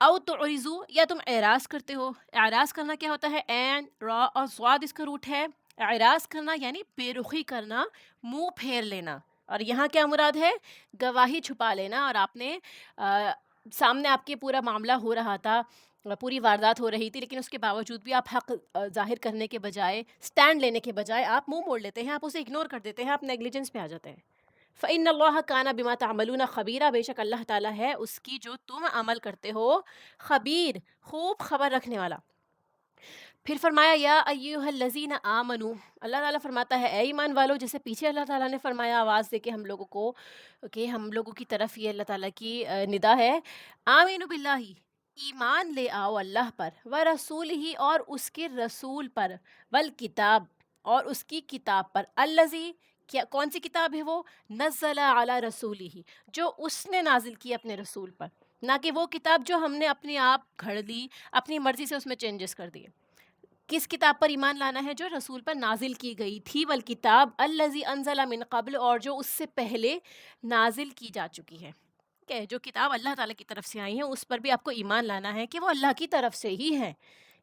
او تعرضو، یا تم اعراض کرتے ہو. اعراض کرنا کیا ہوتا ہے؟ عین را اور ضاد اس کا روٹ ہے. اعراض کرنا یعنی بے رخی کرنا، منہ پھیر لینا. اور یہاں کیا مراد ہے؟ گواہی چھپا لینا. اور آپ نے سامنے آپ کے پورا معاملہ ہو رہا تھا، پوری واردات ہو رہی تھی، لیکن اس کے باوجود بھی آپ حق ظاہر کرنے کے بجائے، سٹینڈ لینے کے بجائے آپ منہ موڑ لیتے ہیں، آپ اسے اگنور کر دیتے ہیں، آپ نیگلیجنس پہ آ جاتے ہیں. فَإِنَّ اللَّهَ كَانَ بِمَا تَعْمَلُونَ خَبِيرًا، بے شک اللہ تعالیٰ ہے اس کی جو تم عمل کرتے ہو خبیر، خوب خبر رکھنے والا. پھر فرمایا یا ایھا الذین آمنو، اللہ تعالیٰ فرماتا ہے اے ایمان والو، جیسے پیچھے اللہ تعالیٰ نے فرمایا آواز دے کے ہم لوگوں کو، کہ ہم لوگوں کی طرف یہ اللہ تعالیٰ کی ندا ہے، آمینو باللہ، ایمان لے آؤ اللہ پر، ورسول ہی، اور اس کے رسول پر، والکتاب، اور اس کی کتاب پر، الذی، کیا کون سی کتاب ہے وہ؟ نزل علی رسولہ، جو اس نے نازل کی اپنے رسول پر، نہ کہ وہ کتاب جو ہم نے اپنے آپ گھڑ لی، اپنی مرضی سے اس میں چینجز کر دیے. کس کتاب پر ایمان لانا ہے؟ جو رسول پر نازل کی گئی تھی، والکتاب الذی انزل من قبل، اور جو اس سے پہلے نازل کی جا چکی ہے. کہ جو کتاب اللہ تعالیٰ کی طرف سے آئی ہیں اس پر بھی آپ کو ایمان لانا ہے کہ وہ اللہ کی طرف سے ہی ہیں.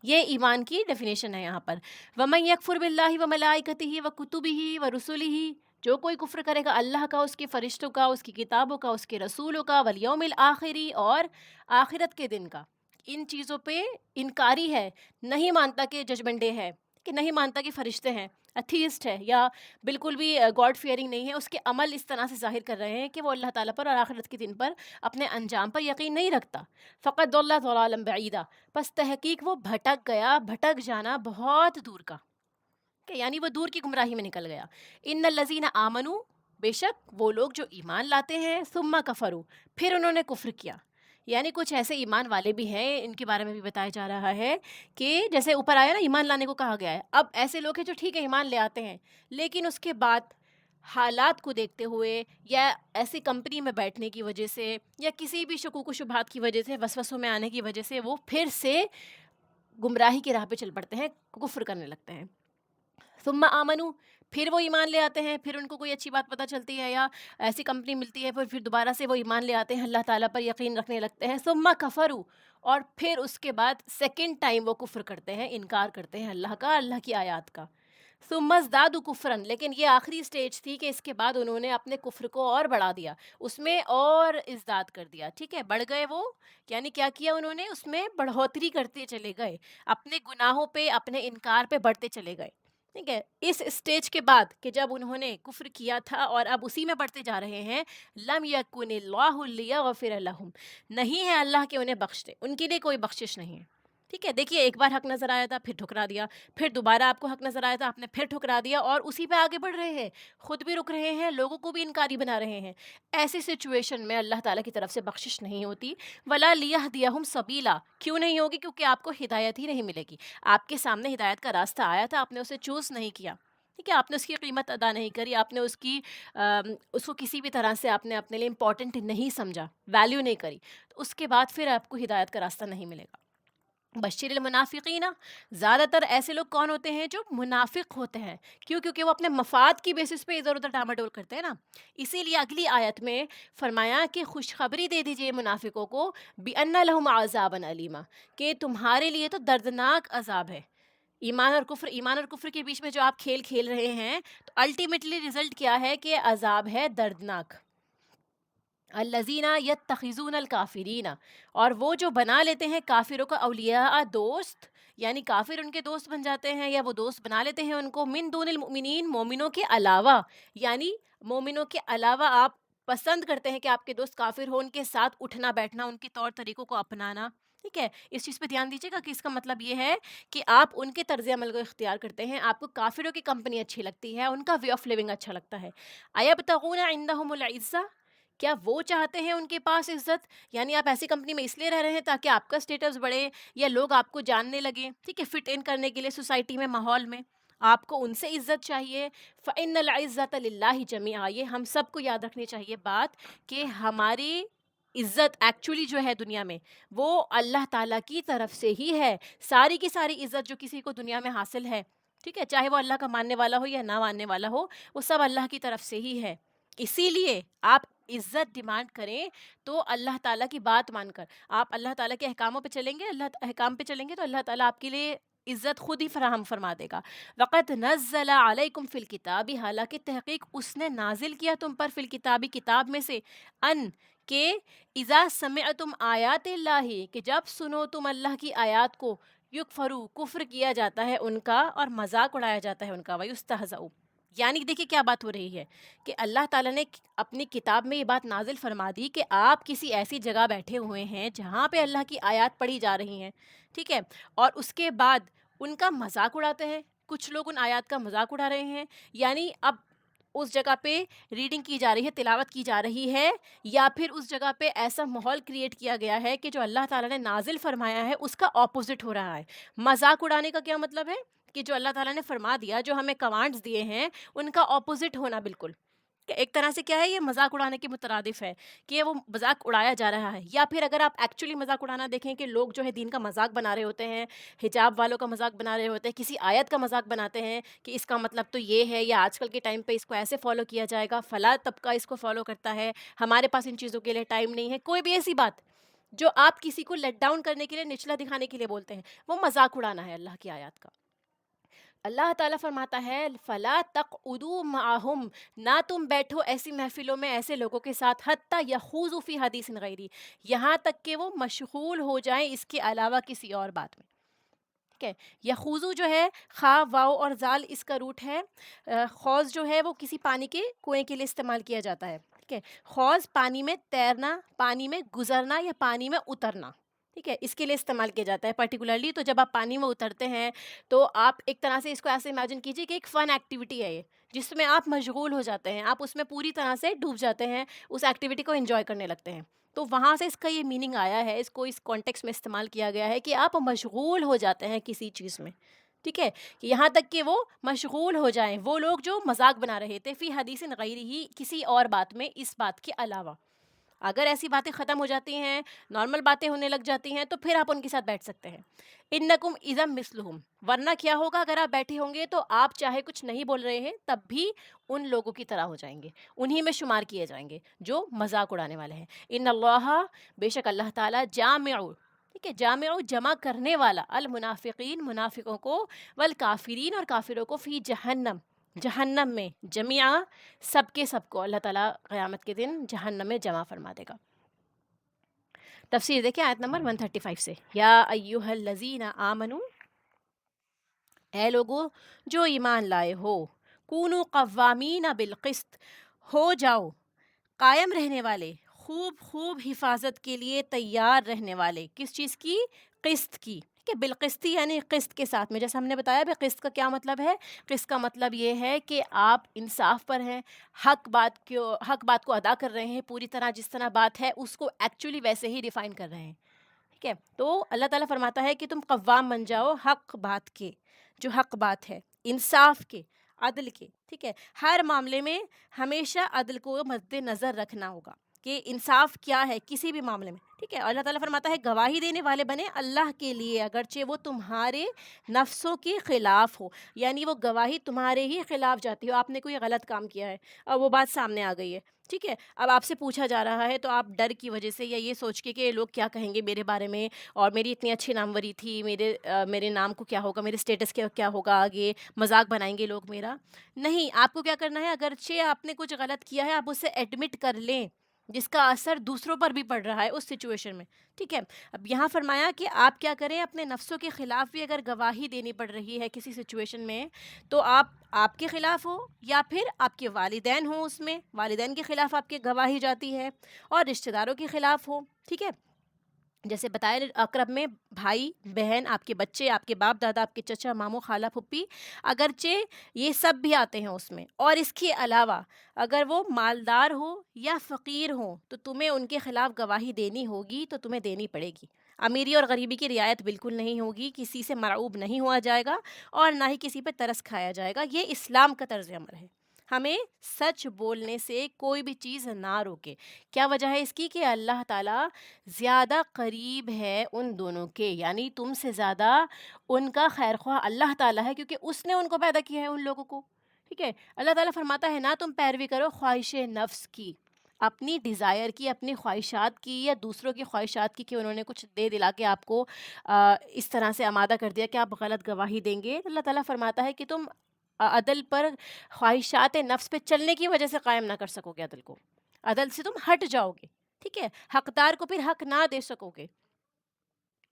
یہ ایمان کی ڈیفینیشن ہے یہاں پر. وَمَن يَكْفُرْ بِاللَّهِ وَمَلَائِكَتِهِ وَكُتُبِهِ وَرُسُلِهِ، جو کوئی کفر کرے گا اللہ کا، اس کے فرشتوں کا، اس کی کتابوں کا، اس کے رسولوں کا، والیوم الآخری، اور آخرت کے دن کا، ان چیزوں پہ انکاری ہے، نہیں مانتا کہ ججمنٹ ڈے ہے، کہ نہیں مانتا کہ فرشتے ہیں، اتھیسٹ ہے، یا بالکل بھی گاڈ فیئرنگ نہیں ہے، اس کے عمل اس طرح سے ظاہر کر رہے ہیں کہ وہ اللہ تعالیٰ پر اور آخرت کے دن پر اپنے انجام پر یقین نہیں رکھتا. فقط ضل ضلالا بعیدا، پس تحقیق وہ بھٹک گیا، بھٹک جانا بہت دور کا، کہ یعنی وہ دور کی گمراہی میں نکل گیا. ان الذین آمنو، بے شک وہ لوگ جو ایمان لاتے ہیں، ثم کفروا، پھر انہوں نے کفر کیا. یعنی کچھ ایسے ایمان والے بھی ہیں، ان کے بارے میں بھی بتایا جا رہا ہے کہ جیسے اوپر آیا نا ایمان لانے کو کہا گیا ہے، اب ایسے لوگ ہیں جو ٹھیک ہے ایمان لے آتے ہیں، لیکن اس کے بعد حالات کو دیکھتے ہوئے، یا ایسی کمپنی میں بیٹھنے کی وجہ سے، یا کسی بھی شکوک و شبہات کی وجہ سے، وسوسوں میں آنے کی وجہ سے، وہ پھر سے گمراہی کی راہ پہ چل پڑتے ہیں، کفر کرنے لگتے ہیں. ثم آمنو، پھر وہ ایمان لے آتے ہیں، پھر ان کو کوئی اچھی بات پتہ چلتی ہے یا ایسی کمپنی ملتی ہے، پھر دوبارہ سے وہ ایمان لے آتے ہیں، اللہ تعالیٰ پر یقین رکھنے لگتے ہیں. ثم کفروا، اور پھر اس کے بعد سیکنڈ ٹائم وہ کفر کرتے ہیں، انکار کرتے ہیں اللہ کا، اللہ کی آیات کا. ثم ازدادوا کفرا، لیکن یہ آخری سٹیج تھی کہ اس کے بعد انہوں نے اپنے کفر کو اور بڑھا دیا، اس میں اور ازداد کر دیا. ٹھیک ہے، بڑھ گئے وہ، یعنی کیا کیا انہوں نے؟ اس میں بڑھوتری کرتے چلے گئے، اپنے گناہوں پہ، اپنے انکار پہ بڑھتے چلے گئے. ٹھیک ہے، اس اسٹیج کے بعد کہ جب انہوں نے کفر کیا تھا اور اب اسی میں بڑھتے جا رہے ہیں، لم یکن اللہ لیغفر لہم، نہیں ہے اللہ کہ انہیں بخش دے، ان کے لیے کوئی بخشش نہیں ہے. ٹھیک ہے، دیکھیے ایک بار حق نظر آیا تھا، پھر ٹھکرا دیا، پھر دوبارہ آپ کو حق نظر آیا تھا، آپ نے پھر ٹھکرا دیا، اور اسی پہ آگے بڑھ رہے ہیں، خود بھی رک رہے ہیں، لوگوں کو بھی انکاری بنا رہے ہیں. ایسی سچویشن میں اللہ تعالیٰ کی طرف سے بخشش نہیں ہوتی. ولا لیہدیہم سبیلا، کیوں نہیں ہوگی؟ کیونکہ آپ کو ہدایت ہی نہیں ملے گی. آپ کے سامنے ہدایت کا راستہ آیا تھا، آپ نے اسے چوز نہیں کیا. ٹھیک ہے، آپ نے اس کی قیمت ادا نہیں کری، آپ نے اس کو کسی بھی طرح سے آپ نے اپنے لیے امپورٹنٹ نہیں سمجھا، ویلیو نہیں کری، تو اس کے بعد پھر آپ کو ہدایت کا راستہ نہیں ملے گا. بشیر المنافقین، زیادہ تر ایسے لوگ کون ہوتے ہیں؟ جو منافق ہوتے ہیں. کیوں؟ کیونکہ وہ اپنے مفاد کی بیسس پہ ادھر ادھر ڈاماڈول کرتے ہیں نا. اسی لیے اگلی آیت میں فرمایا کہ خوشخبری دے دیجئے منافقوں کو، بِأَنَّ لَهُمْ عَذَابًا أَلِيمًا، کہ تمہارے لیے تو دردناک عذاب ہے. ایمان اور کفر کے بیچ میں جو آپ کھیل کھیل رہے ہیں، تو الٹیمیٹلی رزلٹ کیا ہے؟ کہ عذاب ہے دردناک. الذین یتخذون الکافرین، اور وہ جو بنا لیتے ہیں کافروں کا اولیاء، دوست، یعنی کافر ان کے دوست بن جاتے ہیں، یا وہ دوست بنا لیتے ہیں ان کو، من دون المؤمنین، مومنوں کے علاوہ، یعنی مومنوں کے علاوہ آپ پسند کرتے ہیں کہ آپ کے دوست کافر ہو، ان کے ساتھ اٹھنا بیٹھنا، ان کے طور طریقوں کو اپنانا. ٹھیک ہے، اس چیز پہ دھیان دیجیے گا کہ اس کا مطلب یہ ہے کہ آپ ان کے طرز عمل کو اختیار کرتے ہیں، آپ کو کافروں کی کمپنی اچھی لگتی ہے، ان کا وے آف لیونگ اچھا لگتا ہے. ایبتغون عندهم العزہ، کیا وہ چاہتے ہیں ان کے پاس عزت؟ یعنی آپ ایسی کمپنی میں اس لیے رہ رہے ہیں تاکہ آپ کا اسٹیٹس بڑھے، یا لوگ آپ کو جاننے لگیں. ٹھیک ہے، فٹ ان کرنے کے لیے سوسائٹی میں، ماحول میں آپ کو ان سے عزت چاہیے. فإن العزة للہ جمیعا، یہ ہم سب کو یاد رکھنی چاہیے بات، کہ ہماری عزت ایکچولی جو ہے دنیا میں، وہ اللہ تعالیٰ کی طرف سے ہی ہے. ساری کی ساری عزت جو کسی کو دنیا میں حاصل ہے، ٹھیک ہے، چاہے وہ اللہ کا ماننے والا ہو یا نہ ماننے والا ہو، وہ سب اللہ کی طرف سے ہی ہے. اسی لیے آپ عزت ڈیمانڈ کریں تو اللہ تعالیٰ کی بات مان کر، آپ اللہ تعالیٰ کے احکاموں پہ چلیں گے، اللہ احکام پہ چلیں گے تو اللہ تعالیٰ آپ کے لیے عزت خود ہی فراہم فرما دے گا۔ وقت نزل علیکم فی الکتاب، حالانکہ تحقیق اس نے نازل کیا تم پر، فی الکتابی کتاب میں سے، ان کہ اذا سمعتم آیات اللہ، کہ جب سنو تم اللہ کی آیات کو، یکفرو کفر کیا جاتا ہے ان کا اور مذاق اڑایا جاتا ہے ان کا، ویستہزؤ، یعنی دیکھیے کیا بات ہو رہی ہے کہ اللہ تعالیٰ نے اپنی کتاب میں یہ بات نازل فرما دی کہ آپ کسی ایسی جگہ بیٹھے ہوئے ہیں جہاں پہ اللہ کی آیات پڑھی جا رہی ہیں، ٹھیک ہے، اور اس کے بعد ان کا مذاق اڑاتے ہیں، کچھ لوگ ان آیات کا مذاق اڑا رہے ہیں، یعنی اب اس جگہ پہ ریڈنگ کی جا رہی ہے، تلاوت کی جا رہی ہے، یا پھر اس جگہ پہ ایسا ماحول کریٹ کیا گیا ہے کہ جو اللہ تعالیٰ نے نازل فرمایا ہے اس کا اپوزٹ ہو رہا ہے۔ مذاق اڑانے کا کیا مطلب ہے کہ جو اللہ تعالیٰ نے فرما دیا، جو ہمیں کمانڈز دیے ہیں، ان کا اپوزٹ ہونا بالکل، کہ ایک طرح سے کیا ہے، یہ مذاق اڑانے کے مترادف ہے کہ وہ مذاق اڑایا جا رہا ہے۔ یا پھر اگر آپ ایکچولی مذاق اڑانا دیکھیں کہ لوگ جو ہے دین کا مذاق بنا رہے ہوتے ہیں، حجاب والوں کا مذاق بنا رہے ہوتے ہیں، کسی آیت کا مذاق بناتے ہیں کہ اس کا مطلب تو یہ ہے، یا آج کل کے ٹائم پہ اس کو ایسے فالو کیا جائے گا، فلاں طبقہ اس کو فالو کرتا ہے، ہمارے پاس ان چیزوں کے لیے ٹائم نہیں ہے، کوئی بھی ایسی بات جو آپ کسی کو لیٹ ڈاؤن کرنے کے لیے، نچلا دکھانے کے لیے بولتے ہیں، وہ مذاق اڑانا ہے اللہ کی آیات کا۔ اللہ تعالیٰ فرماتا ہے فلا تقعدوا معہم، نہ تم بیٹھو ایسی محفلوں میں ایسے لوگوں کے ساتھ، حتی یخوضوا فی حدیث غیری، یہاں تک کہ وہ مشغول ہو جائیں اس کے علاوہ کسی اور بات میں، ٹھیک ہے۔ یخوضو جو ہے، خا واو اور زال اس کا روٹ ہے، خوض جو ہے وہ کسی پانی کے کنویں کے لیے استعمال کیا جاتا ہے، ٹھیک ہے۔ خوض پانی میں تیرنا، پانی میں گزرنا یا پانی میں اترنا، ٹھیک ہے، اس کے لیے استعمال کیا جاتا ہے پرٹیکولرلی۔ تو جب آپ پانی میں اترتے ہیں تو آپ ایک طرح سے اس کو ایسے امیجن کیجیے کہ ایک فن ایکٹیویٹی ہے یہ، جس میں آپ مشغول ہو جاتے ہیں، آپ اس میں پوری طرح سے ڈوب جاتے ہیں، اس ایکٹیویٹی کو انجوائے کرنے لگتے ہیں۔ تو وہاں سے اس کا یہ میننگ آیا ہے، اس کو اس کانٹیکس میں استعمال کیا گیا ہے کہ آپ مشغول ہو جاتے ہیں کسی چیز میں، ٹھیک ہے، کہ یہاں تک کہ وہ مشغول ہو جائیں، وہ لوگ جو مذاق بنا رہے تھے، فی حدیث غیری ہی، کسی اور بات میں، اس بات کے علاوہ۔ اگر ایسی باتیں ختم ہو جاتی ہیں، نارمل باتیں ہونے لگ جاتی ہیں، تو پھر آپ ان کے ساتھ بیٹھ سکتے ہیں۔ انکم اذا مثلہم، ورنہ کیا ہوگا اگر آپ بیٹھے ہوں گے تو آپ چاہے کچھ نہیں بول رہے ہیں تب بھی ان لوگوں کی طرح ہو جائیں گے، انہی میں شمار کیے جائیں گے جو مذاق اڑانے والے ہیں۔ ان اللہ، بے شک اللہ تعالیٰ، جامع، ٹھیک ہے، جامع جمع کرنے والا، المنافقین منافقوں کو، والکافرین اور کافروں کو، فی جہنم جہنم میں، جمیعا سب کے سب کو اللہ تعالیٰ قیامت کے دن جہنم میں جمع فرما دے گا۔ تفسیر دیکھیں آیت نمبر 135 سے، یا ایہا الذین آمنو، اے لوگو جو ایمان لائے ہو، کونو قوامین بالقسط، ہو جاؤ قائم رہنے والے، خوب خوب حفاظت کے لیے تیار رہنے والے، کس چیز کی؟ قسط کی، ٹھیک ہے، بالقسط یعنی قسط کے ساتھ میں، جیسے ہم نے بتایا بھی قسط کا کیا مطلب ہے۔ قسط کا مطلب یہ ہے کہ آپ انصاف پر ہیں، حق بات کو ادا کر رہے ہیں پوری طرح، جس طرح بات ہے اس کو ایکچولی ویسے ہی ڈیفائن کر رہے ہیں، ٹھیک ہے۔ تو اللہ تعالیٰ فرماتا ہے کہ تم قوام بن جاؤ حق بات کے، جو حق بات ہے، انصاف کے، عدل کے، ٹھیک ہے، ہر معاملے میں ہمیشہ عدل کو مد نظر رکھنا ہوگا کہ انصاف کیا ہے کسی بھی معاملے میں، ٹھیک ہے۔ اللہ تعالیٰ فرماتا ہے گواہی دینے والے بنے اللہ کے لیے، اگرچہ وہ تمہارے نفسوں کے خلاف ہو، یعنی وہ گواہی تمہارے ہی خلاف جاتی ہو، آپ نے کوئی غلط کام کیا ہے اور وہ بات سامنے آ گئی ہے، ٹھیک ہے، اب آپ سے پوچھا جا رہا ہے تو آپ ڈر کی وجہ سے یا یہ سوچ کے کہ لوگ کیا کہیں گے میرے بارے میں، اور میری اتنی اچھی ناموری تھی، میرے نام کو کیا ہوگا، میرے اسٹیٹس کیا ہوگا، آگے مذاق بنائیں گے لوگ میرا، نہیں، آپ کو کیا کرنا ہے، اگرچہ آپ نے کچھ غلط کیا ہے آپ اسے ایڈمٹ کر لیں، جس کا اثر دوسروں پر بھی پڑ رہا ہے اس سچویشن میں، ٹھیک ہے۔ اب یہاں فرمایا کہ آپ کیا کریں، اپنے نفسوں کے خلاف بھی اگر گواہی دینی پڑ رہی ہے کسی سچویشن میں، تو آپ کے خلاف ہو یا پھر آپ کے والدین ہوں، اس میں والدین کے خلاف آپ کی گواہی جاتی ہے، اور رشتہ داروں کے خلاف ہو، ٹھیک ہے، جیسے بتایا اقرب میں بھائی بہن، آپ کے بچے، آپ کے باپ دادا، آپ کے چچا ماموں خالہ پھپھی، اگرچہ یہ سب بھی آتے ہیں اس میں، اور اس کے علاوہ اگر وہ مالدار ہو یا فقیر ہو تو تمہیں ان کے خلاف گواہی دینی ہوگی، تو تمہیں دینی پڑے گی۔ امیری اور غریبی کی رعایت بالکل نہیں ہوگی، کسی سے مرعوب نہیں ہوا جائے گا، اور نہ ہی کسی پہ ترس کھایا جائے گا، یہ اسلام کا طرز عمل ہے۔ ہمیں سچ بولنے سے کوئی بھی چیز نہ روکے۔ کیا وجہ ہے اس کی؟ کہ اللہ تعالیٰ زیادہ قریب ہے ان دونوں کے، یعنی تم سے زیادہ ان کا خیر خواہ اللہ تعالیٰ ہے، کیونکہ اس نے ان کو پیدا کیا ہے ان لوگوں کو، ٹھیک ہے۔ اللہ تعالیٰ فرماتا ہے نہ تم پیروی کرو خواہش نفس کی، اپنی ڈیزائر کی، اپنی خواہشات کی یا دوسروں کی خواہشات کی کہ انہوں نے کچھ دے دلا کے آپ کو اس طرح سے آمادہ کر دیا کہ آپ غلط گواہی دیں گے، اللہ تعالیٰ فرماتا ہے کہ تم عدل پر خواہشات نفس پہ چلنے کی وجہ سے قائم نہ کر سکو گے عدل کو، عدل سے تم ہٹ جاؤ گے، ٹھیک ہے، حقدار کو پھر حق نہ دے سکو گے،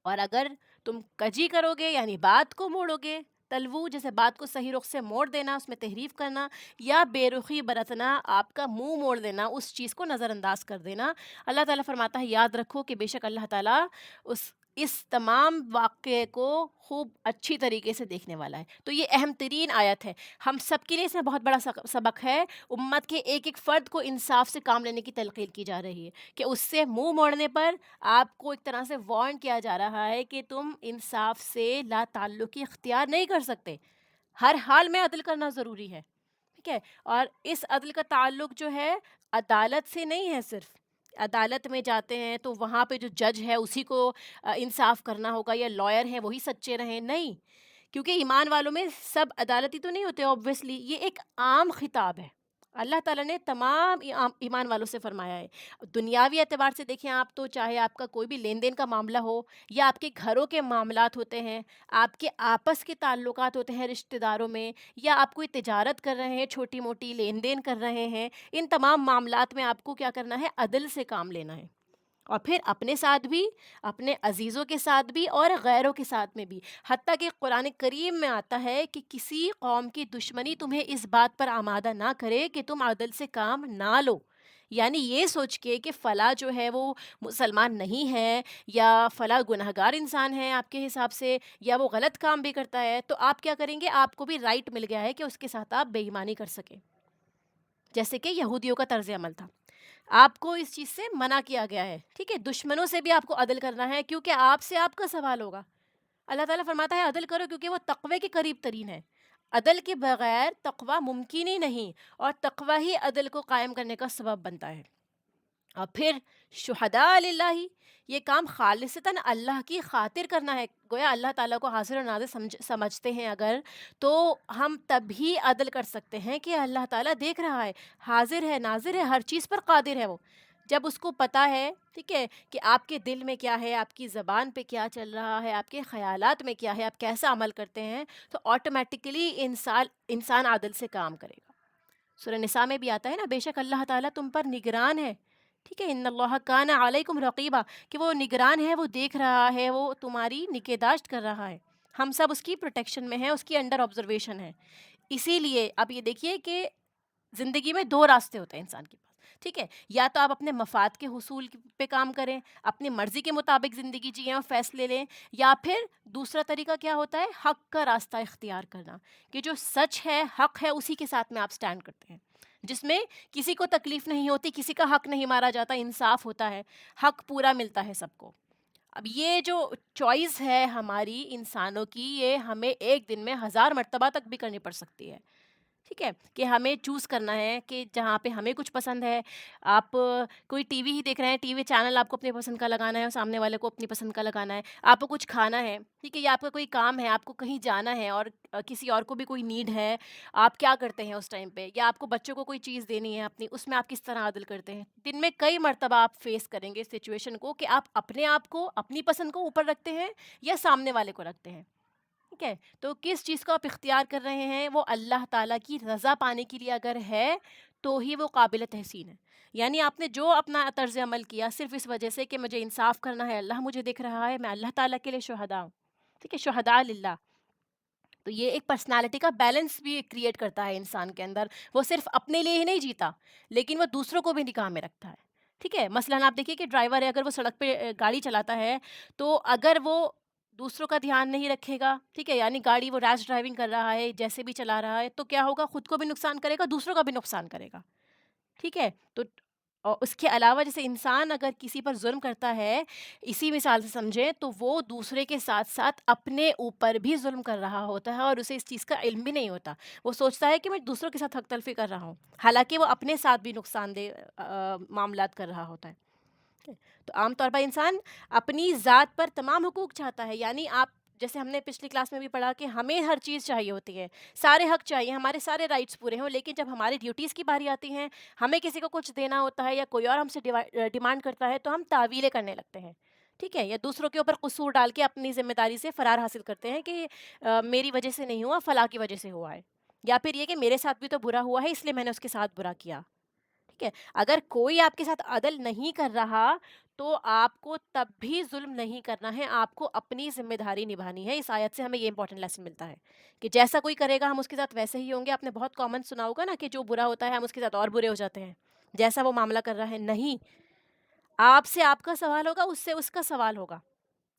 اور اگر تم کجی کرو گے یعنی بات کو موڑو گے، تلوو جیسے بات کو صحیح رخ سے موڑ دینا، اس میں تحریف کرنا، یا بے رخی برتنا، آپ کا منہ موڑ دینا، اس چیز کو نظر انداز کر دینا، اللہ تعالیٰ فرماتا ہے یاد رکھو کہ بے شک اللہ تعالیٰ اس تمام واقعے کو خوب اچھی طریقے سے دیکھنے والا ہے۔ تو یہ اہم ترین آیت ہے، ہم سب کے لیے اس میں بہت بڑا سبق ہے، امت کے ایک ایک فرد کو انصاف سے کام لینے کی تلقین کی جا رہی ہے کہ اس سے منہ موڑنے پر آپ کو ایک طرح سے وارن کیا جا رہا ہے کہ تم انصاف سے لا تعلقی اختیار نہیں کر سکتے، ہر حال میں عدل کرنا ضروری ہے، ٹھیک ہے، اور اس عدل کا تعلق جو ہے عدالت سے نہیں ہے، صرف عدالت میں جاتے ہیں تو وہاں پہ جو جج ہے اسی کو انصاف کرنا ہوگا یا لائر ہیں وہی سچے رہیں، نہیں، کیونکہ ایمان والوں میں سب عدالتی تو نہیں ہوتے، اوبویسلی یہ ایک عام خطاب ہے، اللہ تعالیٰ نے تمام ایمان والوں سے فرمایا ہے، دنیاوی اعتبار سے دیکھیں آپ تو چاہے آپ کا کوئی بھی لین دین کا معاملہ ہو یا آپ کے گھروں کے معاملات ہوتے ہیں، آپ کے آپس کے تعلقات ہوتے ہیں رشتہ داروں میں، یا آپ کوئی تجارت کر رہے ہیں، چھوٹی موٹی لین دین کر رہے ہیں، ان تمام معاملات میں آپ کو کیا کرنا ہے، عدل سے کام لینا ہے، اور پھر اپنے ساتھ بھی، اپنے عزیزوں کے ساتھ بھی، اور غیروں کے ساتھ میں بھی، حتیٰ کہ قرآن کریم میں آتا ہے کہ کسی قوم کی دشمنی تمہیں اس بات پر آمادہ نہ کرے کہ تم عدل سے کام نہ لو، یعنی یہ سوچ کے کہ فلاں جو ہے وہ مسلمان نہیں ہے یا فلاں گنہگار انسان ہے آپ کے حساب سے، یا وہ غلط کام بھی کرتا ہے، تو آپ کیا کریں گے، آپ کو بھی رائٹ مل گیا ہے کہ اس کے ساتھ آپ بے ایمانی کر سکیں، جیسے کہ یہودیوں کا طرز عمل تھا، آپ کو اس چیز سے منع کیا گیا ہے، ٹھیک ہے، دشمنوں سے بھی آپ کو عدل کرنا ہے کیونکہ آپ سے آپ کا سوال ہوگا، اللہ تعالیٰ فرماتا ہے عدل کرو کیونکہ وہ تقوی کے قریب ترین ہے، عدل کے بغیر تقوی ممکن ہی نہیں، اور تقوی ہی عدل کو قائم کرنے کا سبب بنتا ہے، اور پھر شہداء للہ، یہ کام خالصتاً اللہ کی خاطر کرنا ہے، گویا اللہ تعالیٰ کو حاضر و ناظر سمجھتے ہیں اگر، تو ہم تب ہی عدل کر سکتے ہیں کہ اللہ تعالیٰ دیکھ رہا ہے، حاضر ہے، ناظر ہے، ہر چیز پر قادر ہے وہ، جب اس کو پتہ ہے، ٹھیک ہے، کہ آپ کے دل میں کیا ہے، آپ کی زبان پہ کیا چل رہا ہے، آپ کے خیالات میں کیا ہے، آپ کیسا عمل کرتے ہیں، تو آٹومیٹکلی انسان عادل سے کام کرے گا۔ سورہ نساء میں بھی آتا ہے نا، بے شک اللہ تعالیٰ تم پر نگران ہے، ٹھیک ہے، ان اللہ کان علیکم رقیبا، کہ وہ نگران ہے، وہ دیکھ رہا ہے، وہ تمہاری نگہداشت کر رہا ہے، ہم سب اس کی پروٹیکشن میں ہیں، اس کی انڈر آبزرویشن ہے، اسی لیے اب یہ دیکھیے کہ زندگی میں دو راستے ہوتے ہیں انسان کے پاس، ٹھیک ہے، یا تو آپ اپنے مفاد کے حصول پہ کام کریں، اپنی مرضی کے مطابق زندگی جئیں اور فیصلے لیں، یا پھر دوسرا طریقہ کیا ہوتا ہے، حق کا راستہ اختیار کرنا، کہ جو سچ ہے، حق ہے، اسی کے ساتھ میں آپ سٹینڈ کرتے ہیں، جس میں کسی کو تکلیف نہیں ہوتی، کسی کا حق نہیں مارا جاتا، انصاف ہوتا ہے، حق پورا ملتا ہے سب کو۔ اب یہ جو چوائس ہے ہماری انسانوں کی، یہ ہمیں ایک دن میں 1000 مرتبہ تک بھی کرنی پڑ سکتی ہے، ٹھیک ہے، کہ ہمیں چوز کرنا ہے کہ جہاں پہ ہمیں کچھ پسند ہے، آپ کوئی ٹی وی ہی دیکھ رہے ہیں، ٹی وی چینل آپ کو اپنی پسند کا لگانا ہے اور سامنے والے کو اپنی پسند کا لگانا ہے، آپ کو کچھ کھانا ہے، ٹھیک ہے، یا آپ کا کوئی کام ہے، آپ کو کہیں جانا ہے اور کسی اور کو بھی کوئی نیڈ ہے، آپ کیا کرتے ہیں اس ٹائم پہ، یا آپ کو بچوں کو کوئی چیز دینی ہے اپنی، اس میں آپ کس طرح عدل کرتے ہیں، دن میں کئی مرتبہ آپ فیس کریں گے اس سچویشن کو کہ آپ اپنے آپ کو، اپنی پسند کو اوپر رکھتے ہیں یا سامنے والے کو رکھتے ہیں، ٹھیک ہے، تو کس چیز کو آپ اختیار کر رہے ہیں، وہ اللہ تعالیٰ کی رضا پانے کے لیے اگر ہے تو ہی وہ قابل تحسین ہے، یعنی آپ نے جو اپنا طرز عمل کیا صرف اس وجہ سے کہ مجھے انصاف کرنا ہے، اللہ مجھے دیکھ رہا ہے، میں اللہ تعالیٰ کے لیے شہداء ہوں، ٹھیک ہے، شہداء للہ، تو یہ ایک پرسنالٹی کا بیلنس بھی کریٹ کرتا ہے انسان کے اندر، وہ صرف اپنے لیے ہی نہیں جیتا لیکن وہ دوسروں کو بھی نکاح میں رکھتا ہے، ٹھیک ہے، مثلاً آپ دیکھیے کہ ڈرائیور ہے، اگر وہ سڑک پہ گاڑی چلاتا ہے تو اگر وہ دوسروں کا دھیان نہیں رکھے گا، ٹھیک ہے، یعنی گاڑی وہ ریش ڈرائیونگ کر رہا ہے، جیسے بھی چلا رہا ہے، تو کیا ہوگا، خود کو بھی نقصان کرے گا، دوسروں کا بھی نقصان کرے گا، ٹھیک ہے، تو اور اس کے علاوہ جیسے انسان اگر کسی پر ظلم کرتا ہے، اسی مثال سے سمجھیں تو وہ دوسرے کے ساتھ ساتھ اپنے اوپر بھی ظلم کر رہا ہوتا ہے اور اسے اس چیز کا علم بھی نہیں ہوتا، وہ سوچتا ہے کہ میں دوسروں کے ساتھ حق تلفی کر رہا ہوں، حالانکہ وہ اپنے ساتھ بھی نقصان دہ معاملات کر رہا ہوتا ہے، ٹھیک ہے؟ تو عام طور پر انسان اپنی ذات پر تمام حقوق چاہتا ہے، یعنی آپ جیسے ہم نے پچھلی کلاس میں بھی پڑھا کہ ہمیں ہر چیز چاہیے ہوتی ہے، سارے حق چاہیے، ہمارے سارے رائٹس پورے ہوں، لیکن جب ہماری ڈیوٹیز کی باری آتی ہیں، ہمیں کسی کو کچھ دینا ہوتا ہے یا کوئی اور ہم سے ڈیمانڈ کرتا ہے تو ہم تعویلیں کرنے لگتے ہیں، ٹھیک ہے، یا دوسروں کے اوپر قصور ڈال کے اپنی ذمہ داری سے فرار حاصل کرتے ہیں کہ میری وجہ سے نہیں ہوا، فلاں کی وجہ سے ہوا ہے، یا پھر یہ کہ میرے ساتھ بھی تو برا ہوا ہے اس لیے میں نے اس کے ساتھ برا کیا. ٹھیک ہے، اگر کوئی آپ کے ساتھ عدل نہیں کر رہا تو آپ کو تب بھی ظلم نہیں کرنا ہے، آپ کو اپنی ذمہ داری نبھانی ہے. اس آیت سے ہمیں یہ امپورٹنٹ لیسن ملتا ہے کہ جیسا کوئی کرے گا ہم اس کے ساتھ ویسے ہی ہوں گے. آپ نے بہت کامن سنا ہوگا نا کہ جو برا ہوتا ہے ہم اس کے ساتھ اور برے ہو جاتے ہیں، جیسا وہ معاملہ کر رہا ہے. نہیں، آپ سے آپ کا سوال ہوگا، اس سے اس کا سوال ہوگا.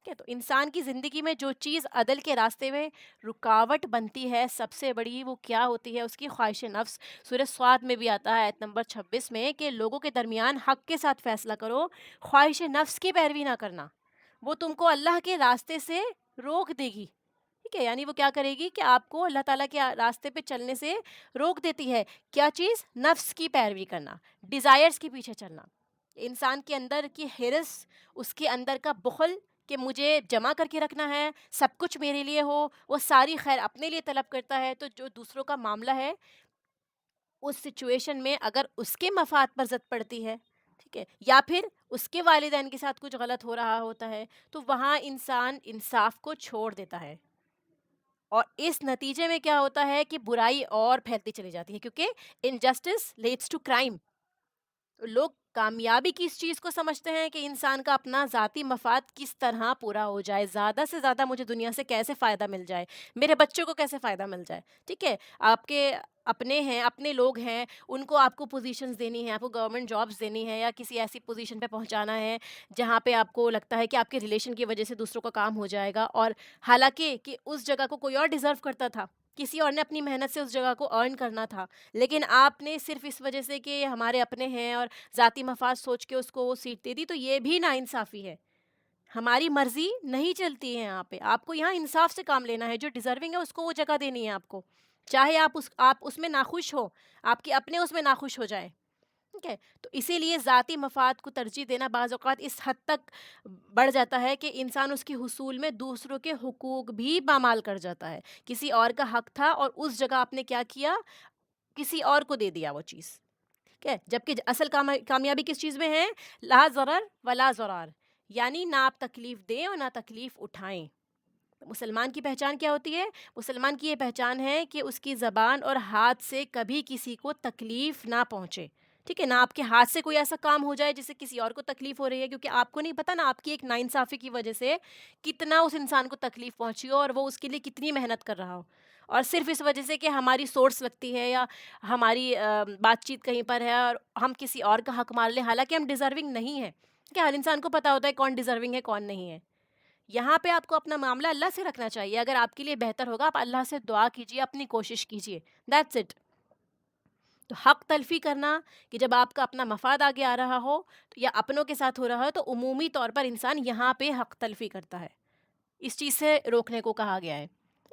ٹھیک ہے، تو انسان کی زندگی میں جو چیز عدل کے راستے میں رکاوٹ بنتی ہے سب سے بڑی، وہ کیا ہوتی ہے؟ اس کی خواہش نفس. سورہ صاد میں بھی آتا ہے آیت نمبر 26 میں کہ لوگوں کے درمیان حق کے ساتھ فیصلہ کرو، خواہش نفس کی پیروی نہ کرنا، وہ تم کو اللہ کے راستے سے روک دے گی. ٹھیک ہے، یعنی وہ کیا کرے گی کہ آپ کو اللہ تعالیٰ کے راستے پہ چلنے سے روک دیتی ہے. کیا چیز؟ نفس کی پیروی کرنا، ڈیزائرز کے پیچھے چلنا، انسان کے اندر کی حرص، اس کے اندر کا بخل کہ مجھے جمع کر کے رکھنا ہے، سب کچھ میرے لیے ہو، وہ ساری خیر اپنے لیے طلب کرتا ہے. تو جو دوسروں کا معاملہ ہے اس سچویشن میں اگر اس کے مفاد پر زد پڑتی ہے، ٹھیک ہے، یا پھر اس کے والدین کے ساتھ کچھ غلط ہو رہا ہوتا ہے، تو وہاں انسان انصاف کو چھوڑ دیتا ہے. اور اس نتیجے میں کیا ہوتا ہے کہ برائی اور پھیلتی چلی جاتی ہے، کیونکہ انجسٹس لیڈس ٹو کرائم. لوگ کامیابی کی اس چیز کو سمجھتے ہیں کہ انسان کا اپنا ذاتی مفاد کس طرح پورا ہو جائے، زیادہ سے زیادہ مجھے دنیا سے کیسے فائدہ مل جائے، میرے بچوں کو کیسے فائدہ مل جائے. ٹھیک ہے، آپ کے اپنے ہیں، اپنے لوگ ہیں، ان کو آپ کو پوزیشنز دینی ہیں، آپ کو گورنمنٹ جابس دینی ہے، یا کسی ایسی پوزیشن پہ پہنچانا ہے جہاں پہ آپ کو لگتا ہے کہ آپ کے ریلیشن کی وجہ سے دوسروں کا کام ہو جائے گا، اور حالانکہ کہ اس جگہ کو کوئی اور ڈیزرو کرتا تھا، کسی اور نے اپنی محنت سے اس جگہ کو ارن کرنا تھا، لیکن آپ نے صرف اس وجہ سے کہ ہمارے اپنے ہیں اور ذاتی مفاد سوچ کے اس کو وہ سیٹ دے دی. تو یہ بھی ناانصافی ہے. ہماری مرضی نہیں چلتی ہے یہاں پہ، آپ کو یہاں انصاف سے کام لینا ہے، جو ڈیزرونگ ہے اس کو وہ جگہ دینی ہے آپ کو، چاہے آپ اس میں ناخوش ہو، آپ کے اپنے اس میں ناخوش ہو جائیں. ٹھیک ہے، تو اسی لیے ذاتی مفاد کو ترجیح دینا بعض اوقات اس حد تک بڑھ جاتا ہے کہ انسان اس کے حصول میں دوسروں کے حقوق بھی پامال کر جاتا ہے. کسی اور کا حق تھا اور اس جگہ آپ نے کیا کیا؟ کسی اور کو دے دیا وہ چیز. ٹھیک ہے، جبکہ اصل کامیابی کس چیز میں ہے؟ لا ضرر ولا ضرار، یعنی نہ آپ تکلیف دیں اور نہ تکلیف اٹھائیں. مسلمان کی پہچان کیا ہوتی ہے؟ مسلمان کی یہ پہچان ہے کہ اس کی زبان اور ہاتھ سے کبھی کسی کو تکلیف نہ پہنچے. ٹھیک ہے، نہ آپ کے ہاتھ سے کوئی ایسا کام ہو جائے جس سے کسی اور کو تکلیف ہو رہی ہے، کیونکہ آپ کو نہیں پتا نا آپ کی ایک ناانصافی کی وجہ سے کتنا اس انسان کو تکلیف پہنچی ہو اور وہ اس کے لیے کتنی محنت کر رہا ہو، اور صرف اس وجہ سے کہ ہماری سورس لگتی ہے یا ہماری بات چیت کہیں پر ہے اور ہم کسی اور کا حق مار لیں، حالانکہ ہم ڈیزرونگ نہیں ہیں. کہ ہر انسان کو پتا ہوتا ہے کون ڈیزرونگ ہے کون نہیں ہے. یہاں پہ آپ کو اپنا معاملہ اللہ سے رکھنا چاہیے. اگر آپ کے لیے بہتر ہوگا آپ اللہ سے دعا کیجیے، اپنی کوشش کیجیے، دیٹس اٹ. تو حق تلفی کرنا کہ جب آپ کا اپنا مفاد آگے آ رہا ہو یا اپنوں کے ساتھ ہو رہا ہو تو عمومی طور پر انسان یہاں پہ حق تلفی کرتا ہے. اس چیز سے روکنے کو کہا گیا ہے.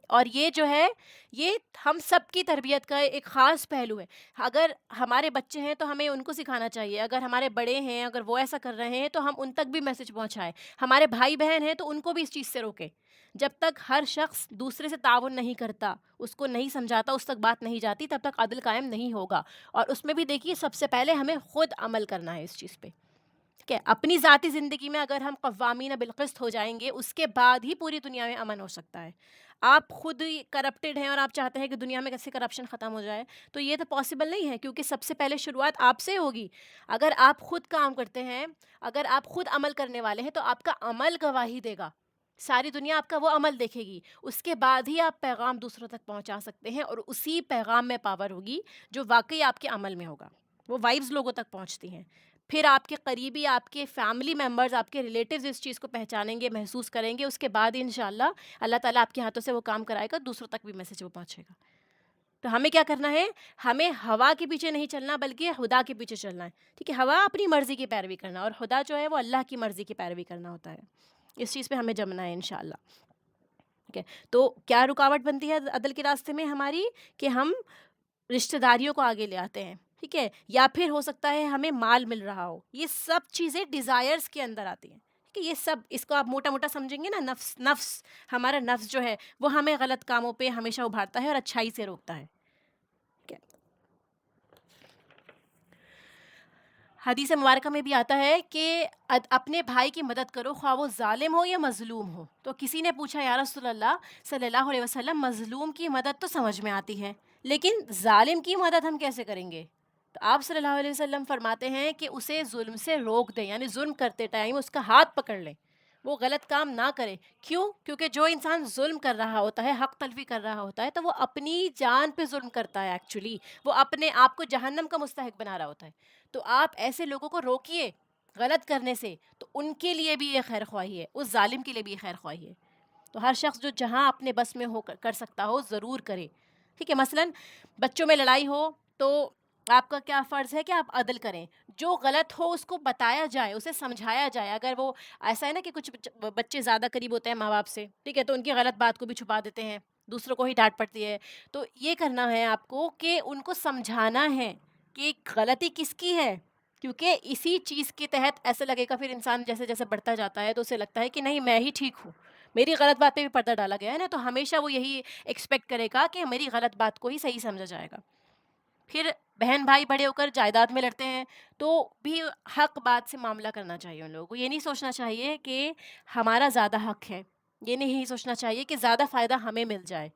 اور یہ جو ہے یہ ہم سب کی تربیت کا ایک خاص پہلو ہے. اگر ہمارے بچے ہیں تو ہمیں ان کو سکھانا چاہیے، اگر ہمارے بڑے ہیں اگر وہ ایسا کر رہے ہیں تو ہم ان تک بھی میسج پہنچائیں، ہمارے بھائی بہن ہیں تو ان کو بھی اس چیز سے روکیں. جب تک ہر شخص دوسرے سے تعاون نہیں کرتا، اس کو نہیں سمجھاتا، اس تک بات نہیں جاتی، تب تک عدل قائم نہیں ہوگا. اور اس میں بھی دیکھیے سب سے پہلے ہمیں خود عمل کرنا ہے اس چیز پہ. ٹھیک ہے، اپنی ذاتی زندگی میں اگر ہم قوامین بالقسط ہو جائیں گے اس کے بعد ہی پوری دنیا میں امن ہو سکتا ہے. آپ خود کرپٹڈ ہیں اور آپ چاہتے ہیں کہ دنیا میں کیسے کرپشن ختم ہو جائے، تو یہ تو پاسبل نہیں ہے، کیونکہ سب سے پہلے شروعات آپ سے ہوگی. اگر آپ خود کام کرتے ہیں، اگر آپ خود عمل کرنے والے ہیں تو آپ کا عمل گواہی دے گا، ساری دنیا آپ کا وہ عمل دیکھے گی. اس کے بعد ہی آپ پیغام دوسروں تک پہنچا سکتے ہیں، اور اسی پیغام میں پاور ہوگی جو واقعی آپ کے عمل میں ہوگا. وہ وائبز لوگوں تک پہنچتی ہیں. پھر آپ کے قریبی، آپ کے فیملی ممبرز، آپ کے ریلیٹیوز اس چیز کو پہچانیں گے، محسوس کریں گے. اس کے بعد انشاءاللہ اللہ تعالیٰ آپ کے ہاتھوں سے وہ کام کرائے گا، دوسروں تک بھی میسج وہ پہنچے گا. تو ہمیں کیا کرنا ہے؟ ہمیں ہوا کے پیچھے نہیں چلنا بلکہ خدا کے پیچھے چلنا ہے. ٹھیک ہے، ہوا اپنی مرضی کی پیروی کرنا اور خدا جو ہے وہ اللہ کی مرضی کی پیروی کرنا ہوتا ہے. اس چیز پہ ہمیں جمنا ہے انشاءاللہ. ٹھیک ہے، تو کیا رکاوٹ بنتی ہے عدل کے راستے میں ہماری؟ کہ ہم رشتہ داریوں کو آگے لے آتے ہیں. ٹھیک ہے، یا پھر ہو سکتا ہے ہمیں مال مل رہا ہو. یہ سب چیزیں ڈیزائرز کے اندر آتی ہیں. کہ یہ سب اس کو آپ موٹا موٹا سمجھیں گے نا، نفس ہمارا نفس جو ہے وہ ہمیں غلط کاموں پہ ہمیشہ ابھارتا ہے اور اچھائی سے روکتا ہے. ٹھیک ہے. حدیث مبارکہ میں بھی آتا ہے کہ اپنے بھائی کی مدد کرو، خواہ وہ ظالم ہو یا مظلوم ہو. تو کسی نے پوچھا یا رسول اللہ صلی اللہ علیہ وسلم، مظلوم کی مدد تو سمجھ میں آتی ہے لیکن ظالم کی مدد ہم کیسے کریں گے؟ تو آپ صلی اللہ علیہ وسلم فرماتے ہیں کہ اسے ظلم سے روک دیں، یعنی ظلم کرتے ٹائم اس کا ہاتھ پکڑ لیں، وہ غلط کام نہ کرے. کیوں؟ کیونکہ جو انسان ظلم کر رہا ہوتا ہے، حق تلفی کر رہا ہوتا ہے، تو وہ اپنی جان پہ ظلم کرتا ہے. ایکچولی وہ اپنے آپ کو جہنم کا مستحق بنا رہا ہوتا ہے. تو آپ ایسے لوگوں کو روکیے غلط کرنے سے، تو ان کے لیے بھی یہ خیر خواہی ہے، اس ظالم کے لیے بھی یہ خیر خواہی ہے. تو ہر شخص جو جہاں اپنے بس میں ہو کر سکتا ہو ضرور کرے. ٹھیک ہے. مثلاً بچوں میں لڑائی ہو تو آپ کا کیا فرض ہے کہ آپ عدل کریں. جو غلط ہو اس کو بتایا جائے، اسے سمجھایا جائے. اگر وہ ایسا ہے نا کہ کچھ بچے زیادہ قریب ہوتے ہیں ماں باپ سے، ٹھیک ہے، تو ان کی غلط بات کو بھی چھپا دیتے ہیں، دوسروں کو ہی ڈانٹ پڑتی ہے. تو یہ کرنا ہے آپ کو کہ ان کو سمجھانا ہے کہ غلطی کس کی ہے. کیونکہ اسی چیز کے تحت ایسا لگے گا پھر انسان جیسے جیسے بڑھتا جاتا ہے تو اسے لگتا ہے کہ نہیں میں ہی ٹھیک ہوں، میری غلط بات پہ بھی پردہ ڈالا گیا ہے نا، تو ہمیشہ وہ یہی ایکسپیکٹ کرے گا کہ میری غلط بات کو ہی صحیح سمجھا جائے گا. پھر بہن بھائی بڑے ہو کر جائیداد میں لڑتے ہیں تو بھی حق بات سے معاملہ کرنا چاہیے. ان لوگوں کو یہ نہیں سوچنا چاہیے کہ ہمارا زیادہ حق ہے، یہ نہیں سوچنا چاہیے کہ زیادہ فائدہ ہمیں مل جائے.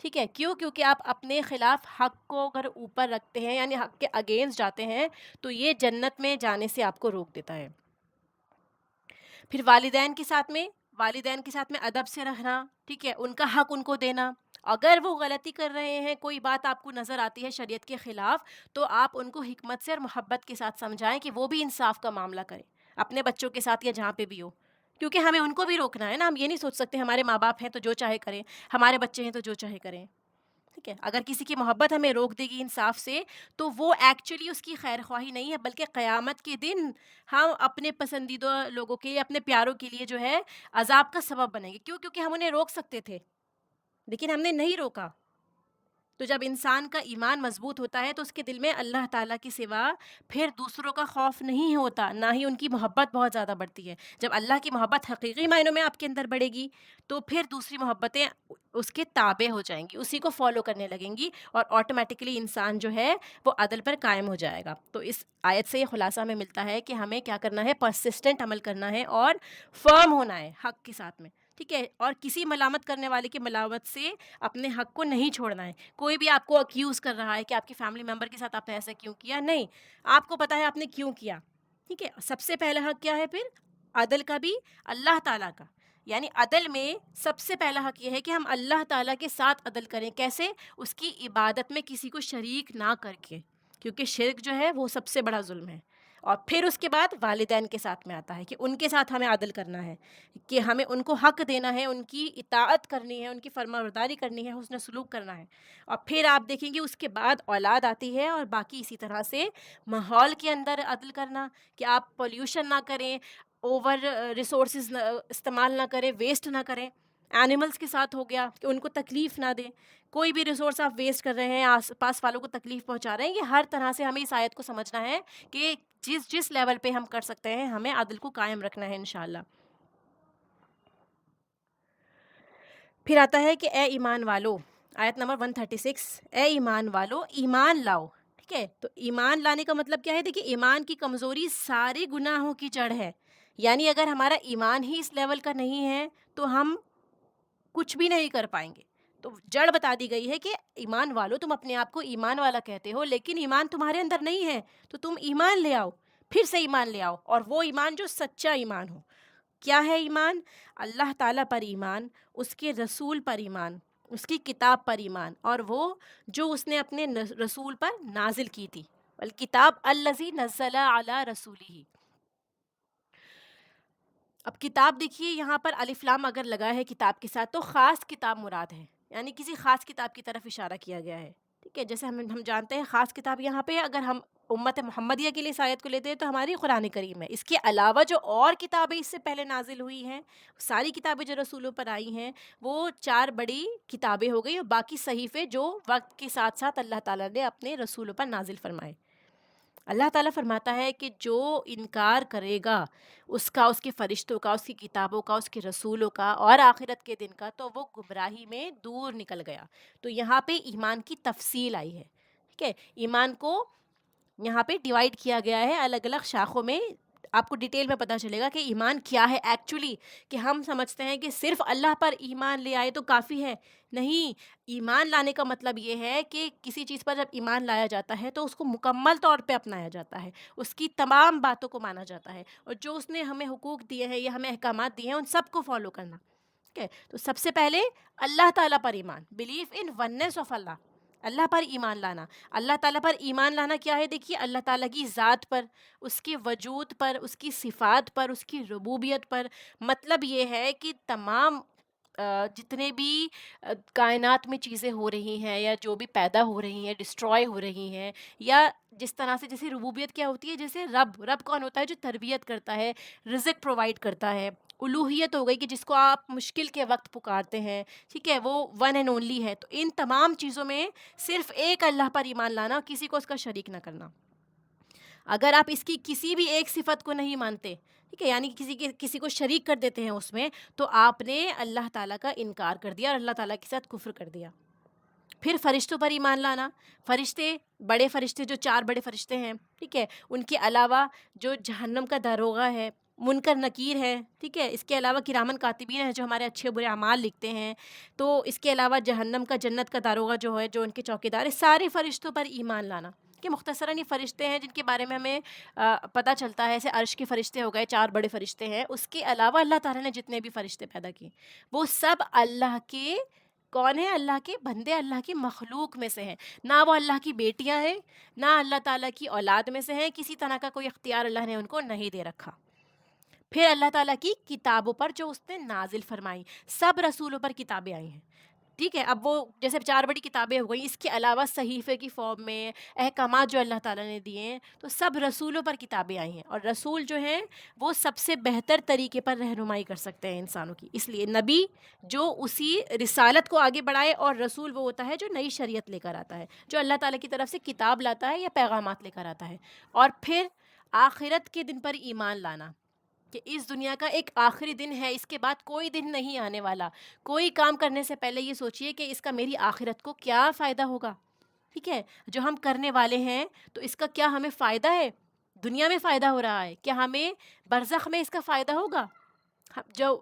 ٹھیک ہے. کیوں؟ کیونکہ آپ اپنے خلاف حق کو اگر اوپر رکھتے ہیں، یعنی حق کے اگینسٹ جاتے ہیں، تو یہ جنت میں جانے سے آپ کو روک دیتا ہے. پھر والدین کے ساتھ میں ادب سے رہنا. ٹھیک ہے. ان کا حق ان کو دینا. اگر وہ غلطی کر رہے ہیں، کوئی بات آپ کو نظر آتی ہے شریعت کے خلاف، تو آپ ان کو حکمت سے اور محبت کے ساتھ سمجھائیں کہ وہ بھی انصاف کا معاملہ کریں اپنے بچوں کے ساتھ یا جہاں پہ بھی ہو. کیونکہ ہمیں ان کو بھی روکنا ہے نا. ہم یہ نہیں سوچ سکتے ہمارے ماں باپ ہیں تو جو چاہے کریں، ہمارے بچے ہیں تو جو چاہے کریں. ٹھیک ہے. اگر کسی کی محبت ہمیں روک دے گی انصاف سے، تو وہ ایکچولی اس کی خیر خواہی نہیں ہے، بلکہ قیامت کے دن ہم اپنے پسندیدہ لوگوں کے لیے، اپنے پیاروں کے لیے جو ہے عذاب کا سبب بنیں گے. کیوں؟ کیونکہ ہم انہیں روک سکتے تھے لیکن ہم نے نہیں روکا. تو جب انسان کا ایمان مضبوط ہوتا ہے تو اس کے دل میں اللہ تعالیٰ کے سوا پھر دوسروں کا خوف نہیں ہوتا، نہ ہی ان کی محبت بہت زیادہ بڑھتی ہے. جب اللہ کی محبت حقیقی معنوں میں آپ کے اندر بڑھے گی تو پھر دوسری محبتیں اس کے تابع ہو جائیں گی، اسی کو فالو کرنے لگیں گی، اور آٹومیٹکلی انسان جو ہے وہ عدل پر قائم ہو جائے گا. تو اس آیت سے یہ خلاصہ ہمیں ملتا ہے کہ ہمیں کیا کرنا ہے، پرسسٹنٹ عمل کرنا ہے اور فرم ہونا ہے حق کے ساتھ میں. ٹھیک ہے. اور کسی ملامت کرنے والے کی ملامت سے اپنے حق کو نہیں چھوڑنا ہے. کوئی بھی آپ کو اکیوز کر رہا ہے کہ آپ کے فیملی ممبر کے ساتھ آپ نے ایسا کیوں کیا، نہیں، آپ کو پتہ ہے آپ نے کیوں کیا. ٹھیک ہے. سب سے پہلا حق کیا ہے پھر؟ عدل کا بھی، اللہ تعالیٰ کا. یعنی عدل میں سب سے پہلا حق یہ ہے کہ ہم اللہ تعالیٰ کے ساتھ عدل کریں. کیسے؟ اس کی عبادت میں کسی کو شریک نہ کر کے، کیونکہ شرک جو ہے وہ سب سے بڑا ظلم ہے. اور پھر اس کے بعد والدین کے ساتھ میں آتا ہے کہ ان کے ساتھ ہمیں عدل کرنا ہے، کہ ہمیں ان کو حق دینا ہے، ان کی اطاعت کرنی ہے، ان کی فرمانبرداری کرنی ہے، حسن سلوک کرنا ہے. اور پھر آپ دیکھیں گے اس کے بعد اولاد آتی ہے، اور باقی اسی طرح سے ماحول کے اندر عدل کرنا کہ آپ پولیوشن نہ کریں، اوور ریسورسز استعمال نہ کریں، ویسٹ نہ کریں. اینیملس کے ساتھ ہو گیا کہ ان کو تکلیف نہ دیں. کوئی بھی ریسورس آپ ویسٹ کر رہے ہیں، آس پاس والوں کو تکلیف پہنچا رہے ہیں، یہ ہر طرح سے ہمیں اس آیت کو سمجھنا ہے کہ جس لیول پہ ہم کر سکتے ہیں ہمیں عدل کو قائم رکھنا ہے انشاءاللہ. پھر آتا ہے کہ اے ایمان والو، آیت نمبر 136، اے ایمان والو ایمان لاؤ. ٹھیک ہے. تو ایمان لانے کا مطلب کیا ہے؟ دیکھیے، ایمان کی کمزوری سارے گناہوں کی جڑ ہے. یعنی اگر ہمارا ایمان ہی اس لیول کا نہیں ہے تو ہم کچھ بھی نہیں کر پائیں گے. تو جڑ بتا دی گئی ہے کہ ایمان والو، تم اپنے آپ کو ایمان والا کہتے ہو لیکن ایمان تمہارے اندر نہیں ہے، تو تم ایمان لے آؤ، پھر سے ایمان لے آؤ، اور وہ ایمان جو سچا ایمان ہو. کیا ہے ایمان؟ اللہ تعالیٰ پر ایمان، اس کے رسول پر ایمان، اس کی کتاب پر ایمان، اور وہ جو اس نے اپنے رسول پر نازل کی تھی. الکتاب الذی نزل علی رسولہ. اب کتاب دیکھیے، یہاں پر الف لام اگر لگا ہے کتاب کے ساتھ تو خاص کتاب مراد ہے، یعنی کسی خاص کتاب کی طرف اشارہ کیا گیا ہے. ٹھیک ہے. جیسے ہم جانتے ہیں خاص کتاب یہاں پہ اگر ہم امت محمدیہ کے لیے اس آیت کو لیتے ہیں تو ہماری قرآن کریم ہے. اس کے علاوہ جو اور کتابیں اس سے پہلے نازل ہوئی ہیں، ساری کتابیں جو رسولوں پر آئی ہیں، وہ 4 بڑی کتابیں ہو گئی، اور باقی صحیفے جو وقت کے ساتھ ساتھ اللہ تعالیٰ نے اپنے رسولوں پر نازل فرمائے. اللہ تعالیٰ فرماتا ہے کہ جو انکار کرے گا اس کا، اس کے فرشتوں کا، اس کی کتابوں کا، اس کے رسولوں کا اور آخرت کے دن کا، تو وہ گمراہی میں دور نکل گیا۔ تو یہاں پہ ایمان کی تفصیل آئی ہے، ٹھیک ہے؟ ایمان کو یہاں پہ ڈیوائڈ کیا گیا ہے الگ الگ شاخوں میں۔ آپ کو ڈیٹیل میں پتہ چلے گا کہ ایمان کیا ہے ایکچولی۔ کہ ہم سمجھتے ہیں کہ صرف اللہ پر ایمان لے آئے تو کافی ہے، نہیں۔ ایمان لانے کا مطلب یہ ہے کہ کسی چیز پر جب ایمان لایا جاتا ہے تو اس کو مکمل طور پہ اپنایا جاتا ہے، اس کی تمام باتوں کو مانا جاتا ہے، اور جو اس نے ہمیں حقوق دیے ہیں یا ہمیں احکامات دیے ہیں ان سب کو فالو کرنا، ٹھیک ہے؟ تو سب سے پہلے اللہ تعالیٰ پر ایمان، بلیف ان وننس آف اللہ، اللہ پر ایمان لانا۔ اللہ تعالیٰ پر ایمان لانا کیا ہے؟ دیکھیے، اللہ تعالیٰ کی ذات پر، اس کے وجود پر، اس کی صفات پر، اس کی ربوبیت پر۔ مطلب یہ ہے کہ تمام جتنے بھی کائنات میں چیزیں ہو رہی ہیں یا جو بھی پیدا ہو رہی ہیں، ڈسٹرائے ہو رہی ہیں، یا جس طرح سے، جیسے ربوبیت کیا ہوتی ہے، جیسے رب کون ہوتا ہے؟ جو تربیت کرتا ہے، رزق پرووائڈ کرتا ہے۔ الوہیت ہو گئی کہ جس کو آپ مشکل کے وقت پکارتے ہیں، ٹھیک ہے؟ وہ ون اینڈ اونلی ہے۔ تو ان تمام چیزوں میں صرف ایک اللہ پر ایمان لانا، کسی کو اس کا شریک نہ کرنا۔ اگر آپ اس کی کسی بھی ایک صفت کو نہیں مانتے، ٹھیک ہے، یعنی کسی کو شریک کر دیتے ہیں اس میں، تو آپ نے اللہ تعالیٰ کا انکار کر دیا اور اللہ تعالیٰ کے ساتھ کفر کر دیا۔ پھر فرشتوں پر ایمان لانا۔ فرشتے، بڑے فرشتے جو 4 بڑے فرشتے ہیں، ٹھیک ہے، ان کے علاوہ جو جہنم کا داروغہ ہے، منکر نکیر ہے، ٹھیک ہے، اس کے علاوہ کرامن کاتبین ہیں جو ہمارے اچھے برے اعمال لکھتے ہیں، تو اس کے علاوہ جہنم کا، جنت کا داروغہ جو ہے، جو ان کے چوکیدار ہے، سارے فرشتوں پر ایمان لانا۔ کہ مختصراً یہ فرشتے ہیں جن کے بارے میں ہمیں پتہ چلتا ہے، ایسے عرش کے فرشتے ہو گئے، 4 بڑے فرشتے ہیں، اس کے علاوہ اللہ تعالیٰ نے جتنے بھی فرشتے پیدا کیے وہ سب اللہ کے، کون ہے؟ اللہ کے بندے، اللہ کی مخلوق میں سے ہیں۔ نہ وہ اللہ کی بیٹیاں ہیں، نہ اللہ تعالیٰ کی اولاد میں سے ہیں، کسی طرح کا کوئی اختیار اللہ نے ان کو نہیں دے رکھا۔ پھر اللہ تعالیٰ کی کتابوں پر جو اس نے نازل فرمائی، سب رسولوں پر کتابیں آئی ہیں، ٹھیک ہے؟ اب وہ جیسے 4 بڑی کتابیں ہو گئیں، اس کے علاوہ صحیفے کی فارم میں احکامات جو اللہ تعالیٰ نے دیے ہیں، تو سب رسولوں پر کتابیں آئی ہیں، اور رسول جو ہیں وہ سب سے بہتر طریقے پر رہنمائی کر سکتے ہیں انسانوں کی۔ اس لیے نبی جو اسی رسالت کو آگے بڑھائے، اور رسول وہ ہوتا ہے جو نئی شریعت لے کر آتا ہے، جو اللہ تعالیٰ کی طرف سے کتاب لاتا ہے یا پیغامات لے کر آتا ہے۔ اور پھر آخرت کے دن پر ایمان لانا، کہ اس دنیا کا ایک آخری دن ہے، اس کے بعد کوئی دن نہیں آنے والا۔ کوئی کام کرنے سے پہلے یہ سوچئے کہ اس کا میری آخرت کو کیا فائدہ ہوگا، ٹھیک ہے؟ جو ہم کرنے والے ہیں تو اس کا کیا ہمیں فائدہ ہے؟ دنیا میں فائدہ ہو رہا ہے، کیا ہمیں برزخ میں اس کا فائدہ ہوگا؟ جو